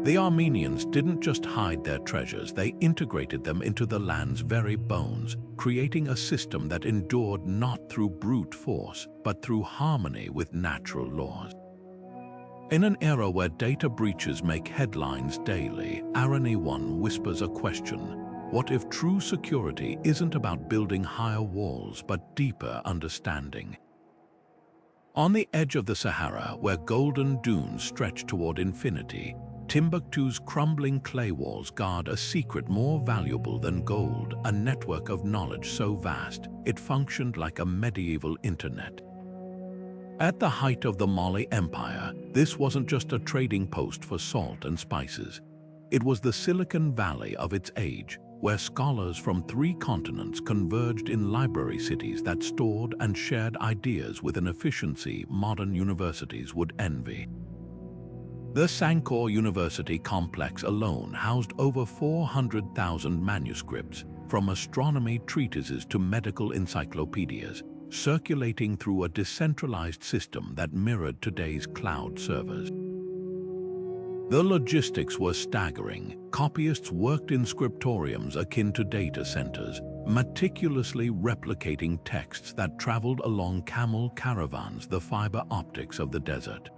The Armenians didn't just hide their treasures, they integrated them into the land's very bones, creating a system that endured not through brute force, but through harmony with natural laws. In an era where data breaches make headlines daily, Arani 1 whispers a question: what if true security isn't about building higher walls, but deeper understanding? On the edge of the Sahara, where golden dunes stretch toward infinity, Timbuktu's crumbling clay walls guard a secret more valuable than gold, a network of knowledge so vast it functioned like a medieval internet. At the height of the Mali Empire, this wasn't just a trading post for salt and spices. It was the Silicon Valley of its age, where scholars from 3 continents converged in library cities that stored and shared ideas with an efficiency modern universities would envy. The Sankore University complex alone housed over 400,000 manuscripts, from astronomy treatises to medical encyclopedias, circulating through a decentralized system that mirrored today's cloud servers. The logistics were staggering. Copyists worked in scriptoriums akin to data centers, meticulously replicating texts that traveled along camel caravans, the fiber optics of the desert.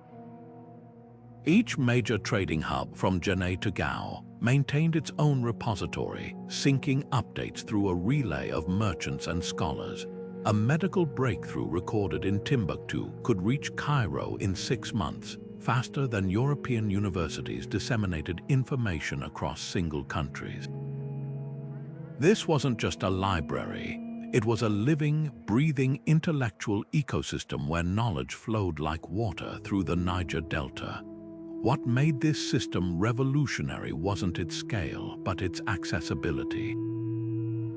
Each major trading hub, from Janneh to Gao, maintained its own repository, syncing updates through a relay of merchants and scholars. A medical breakthrough recorded in Timbuktu could reach Cairo in 6 months, faster than European universities disseminated information across single countries. This wasn't just a library. It was a living, breathing intellectual ecosystem where knowledge flowed like water through the Niger Delta. What made this system revolutionary wasn't its scale, but its accessibility.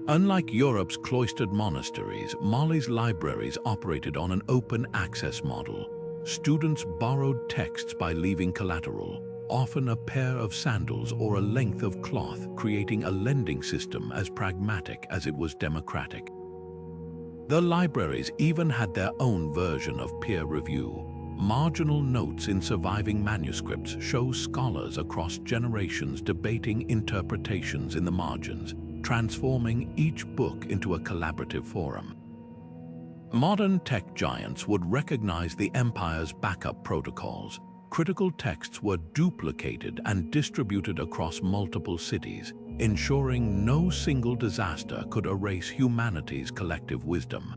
Unlike Europe's cloistered monasteries, Mali's libraries operated on an open access model. Students borrowed texts by leaving collateral, often a pair of sandals or a length of cloth, creating a lending system as pragmatic as it was democratic. The libraries even had their own version of peer review. Marginal notes in surviving manuscripts show scholars across generations debating interpretations in the margins, transforming each book into a collaborative forum. Modern tech giants would recognize the empire's backup protocols. Critical texts were duplicated and distributed across multiple cities, ensuring no single disaster could erase humanity's collective wisdom.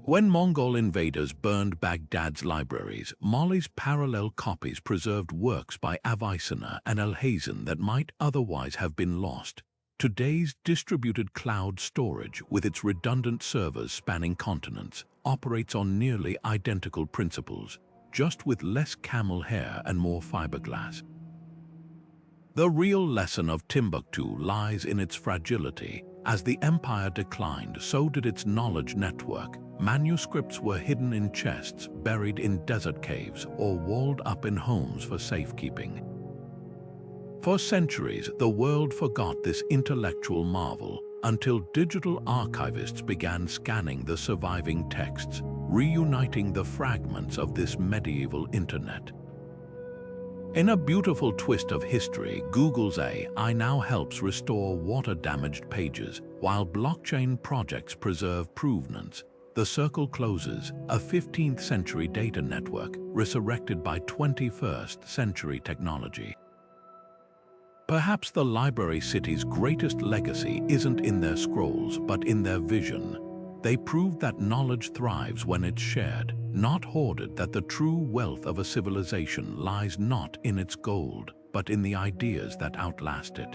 When Mongol invaders burned Baghdad's libraries, Mali's parallel copies preserved works by Avicenna and Alhazen that might otherwise have been lost. Today's distributed cloud storage, with its redundant servers spanning continents, operates on nearly identical principles, just with less camel hair and more fiberglass. The real lesson of Timbuktu lies in its fragility. As the empire declined, so did its knowledge network. Manuscripts were hidden in chests, buried in desert caves, or walled up in homes for safekeeping. For centuries, the world forgot this intellectual marvel until digital archivists began scanning the surviving texts, reuniting the fragments of this medieval internet. In a beautiful twist of history, Google's AI now helps restore water-damaged pages, while blockchain projects preserve provenance. The circle closes, a 15th century data network resurrected by 21st century technology. Perhaps the library city's greatest legacy isn't in their scrolls, but in their vision. They proved that knowledge thrives when it's shared, not hoarded, that the true wealth of a civilization lies not in its gold, but in the ideas that outlast it.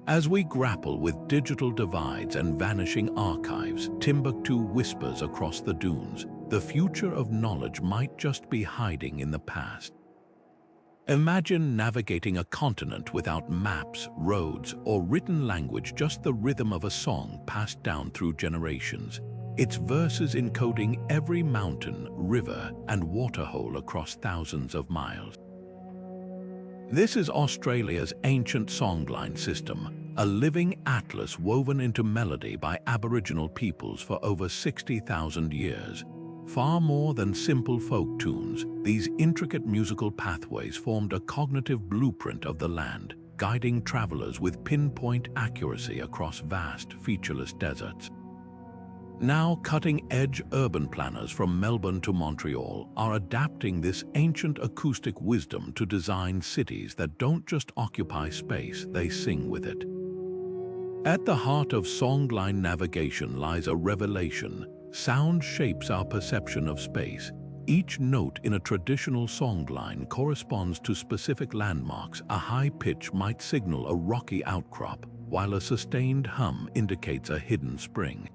As we grapple with digital divides and vanishing archives, Timbuktu whispers across the dunes, the future of knowledge might just be hiding in the past. Imagine navigating a continent without maps, roads, or written language, just the rhythm of a song passed down through generations, its verses encoding every mountain, river, and waterhole across thousands of miles. This is Australia's ancient songline system, a living atlas woven into melody by Aboriginal peoples for over 60,000 years. Far more than simple folk tunes, these intricate musical pathways formed a cognitive blueprint of the land, guiding travelers with pinpoint accuracy across vast, featureless deserts. Now, cutting-edge urban planners from Melbourne to Montreal are adapting this ancient acoustic wisdom to design cities that don't just occupy space, they sing with it. At the heart of songline navigation lies a revelation. Sound shapes our perception of space. Each note in a traditional songline corresponds to specific landmarks. A high pitch might signal a rocky outcrop, while a sustained hum indicates a hidden spring.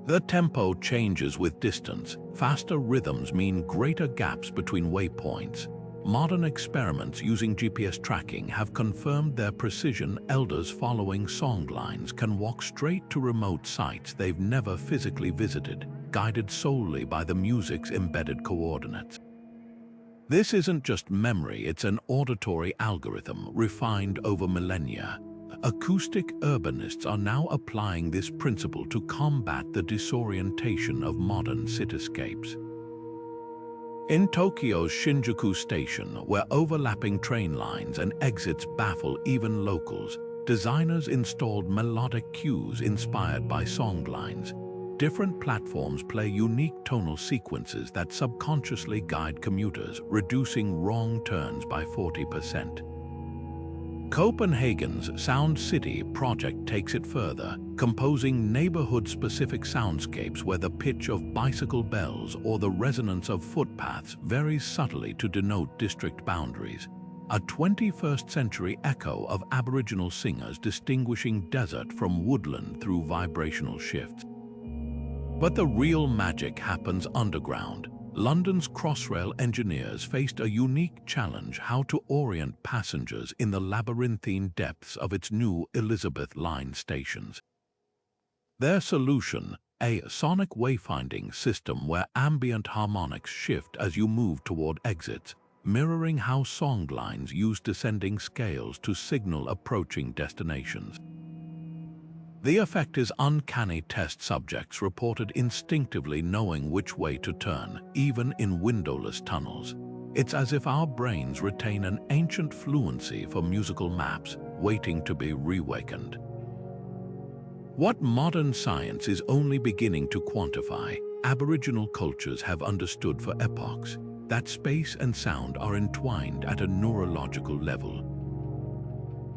The tempo changes with distance. Faster rhythms mean greater gaps between waypoints. Modern experiments using GPS tracking have confirmed their precision. Elders following songlines can walk straight to remote sites they've never physically visited, guided solely by the music's embedded coordinates. This isn't just memory, it's an auditory algorithm refined over millennia. Acoustic urbanists are now applying this principle to combat the disorientation of modern cityscapes. In Tokyo's Shinjuku station, where overlapping train lines and exits baffle even locals, designers installed melodic cues inspired by songlines. Different platforms play unique tonal sequences that subconsciously guide commuters, reducing wrong turns by 40%. Copenhagen's Sound City project takes it further, composing neighborhood-specific soundscapes where the pitch of bicycle bells or the resonance of footpaths varies subtly to denote district boundaries. A 21st century echo of Aboriginal singers distinguishing desert from woodland through vibrational shifts. But the real magic happens underground. London's Crossrail engineers faced a unique challenge: how to orient passengers in the labyrinthine depths of its new Elizabeth Line stations. Their solution, a sonic wayfinding system where ambient harmonics shift as you move toward exits, mirroring how songlines use descending scales to signal approaching destinations. The effect is uncanny. Test subjects reported instinctively knowing which way to turn, even in windowless tunnels. It's as if our brains retain an ancient fluency for musical maps, waiting to be reawakened. What modern science is only beginning to quantify, Aboriginal cultures have understood for epochs, that space and sound are entwined at a neurological level.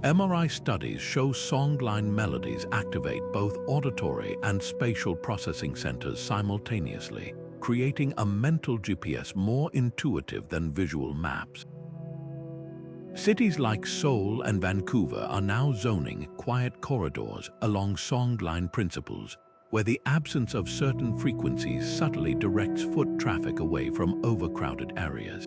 MRI studies show songline melodies activate both auditory and spatial processing centers simultaneously, creating a mental GPS more intuitive than visual maps. Cities like Seoul and Vancouver are now zoning quiet corridors along songline principles, where the absence of certain frequencies subtly directs foot traffic away from overcrowded areas.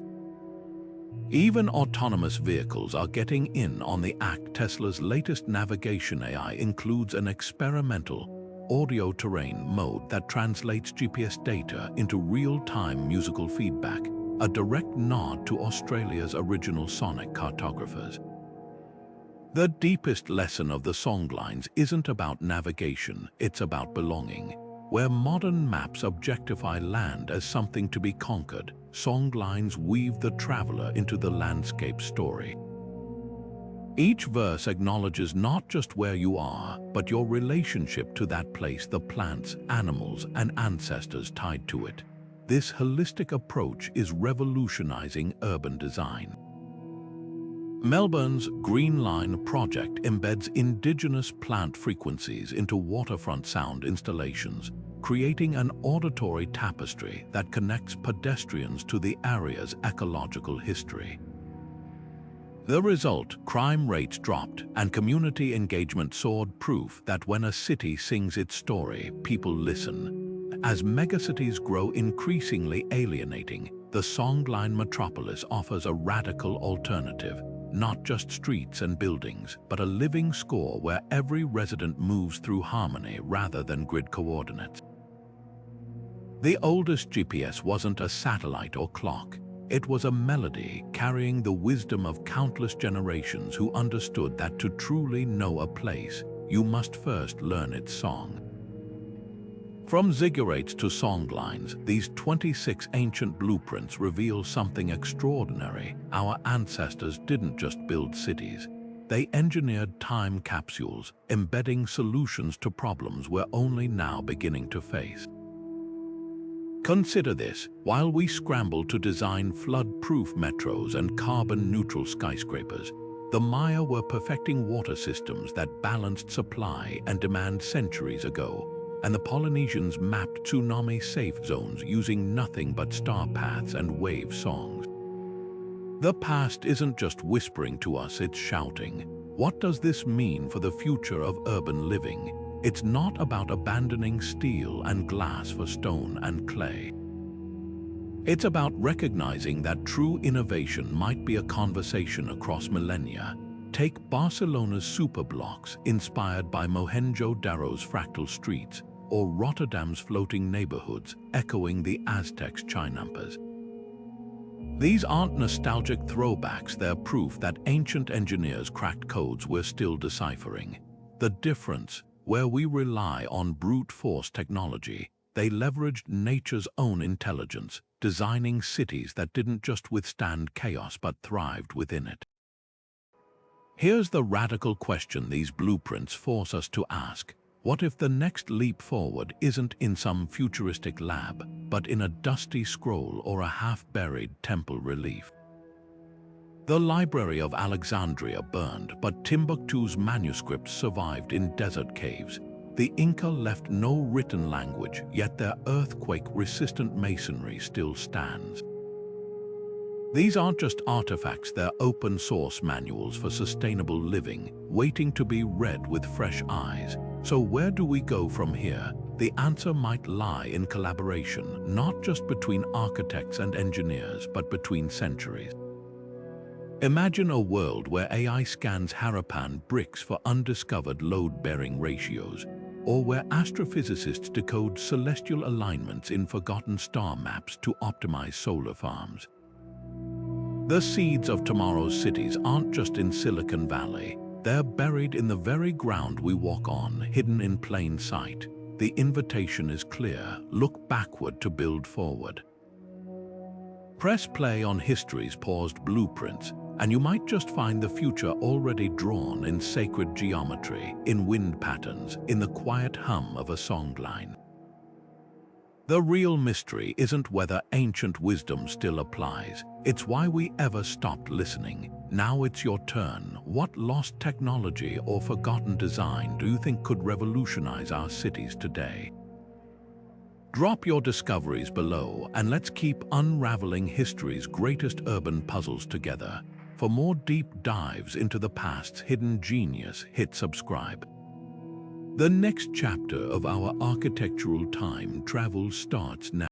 Even autonomous vehicles are getting in on the act. Tesla's latest navigation AI includes an experimental audio-terrain mode that translates GPS data into real-time musical feedback, a direct nod to Australia's original sonic cartographers. The deepest lesson of the songlines isn't about navigation, it's about belonging. Where modern maps objectify land as something to be conquered, songlines weave the traveler into the landscape story. Each verse acknowledges not just where you are, but your relationship to that place, the plants, animals, and ancestors tied to it. This holistic approach is revolutionizing urban design. Melbourne's Green Line project embeds indigenous plant frequencies into waterfront sound installations, creating an auditory tapestry that connects pedestrians to the area's ecological history. The result, crime rates dropped and community engagement soared, proof that when a city sings its story, people listen. As megacities grow increasingly alienating, the songline metropolis offers a radical alternative. Not just streets and buildings, but a living score where every resident moves through harmony rather than grid coordinates. The oldest GPS wasn't a satellite or clock. It was a melody carrying the wisdom of countless generations who understood that to truly know a place, you must first learn its song. From ziggurates to songlines, these 26 ancient blueprints reveal something extraordinary. Our ancestors didn't just build cities. They engineered time capsules, embedding solutions to problems we're only now beginning to face. Consider this: while we scramble to design flood-proof metros and carbon-neutral skyscrapers, the Maya were perfecting water systems that balanced supply and demand centuries ago. And the Polynesians mapped tsunami-safe zones using nothing but star paths and wave songs. The past isn't just whispering to us, it's shouting. What does this mean for the future of urban living? It's not about abandoning steel and glass for stone and clay. It's about recognizing that true innovation might be a conversation across millennia. Take Barcelona's superblocks inspired by Mohenjo-Daro's fractal streets, or Rotterdam's floating neighborhoods echoing the Aztecs' chinampas. These aren't nostalgic throwbacks, they're proof that ancient engineers cracked codes we're still deciphering. The difference, where we rely on brute force technology, they leveraged nature's own intelligence, designing cities that didn't just withstand chaos but thrived within it. Here's the radical question these blueprints force us to ask. What if the next leap forward isn't in some futuristic lab, but in a dusty scroll or a half-buried temple relief? The Library of Alexandria burned, but Timbuktu's manuscripts survived in desert caves. The Inca left no written language, yet their earthquake-resistant masonry still stands. These aren't just artifacts, they're open-source manuals for sustainable living, waiting to be read with fresh eyes. So where do we go from here? The answer might lie in collaboration, not just between architects and engineers, but between centuries. Imagine a world where AI scans Harappan bricks for undiscovered load-bearing ratios, or where astrophysicists decode celestial alignments in forgotten star maps to optimize solar farms. The seeds of tomorrow's cities aren't just in Silicon Valley. They're buried in the very ground we walk on, hidden in plain sight. The invitation is clear: look backward to build forward. Press play on history's paused blueprints, and you might just find the future already drawn in sacred geometry, in wind patterns, in the quiet hum of a songline. The real mystery isn't whether ancient wisdom still applies, it's why we ever stopped listening. Now it's your turn. What lost technology or forgotten design do you think could revolutionize our cities today? Drop your discoveries below, and let's keep unraveling history's greatest urban puzzles together. For more deep dives into the past's hidden genius, hit subscribe. The next chapter of our architectural time travel starts now.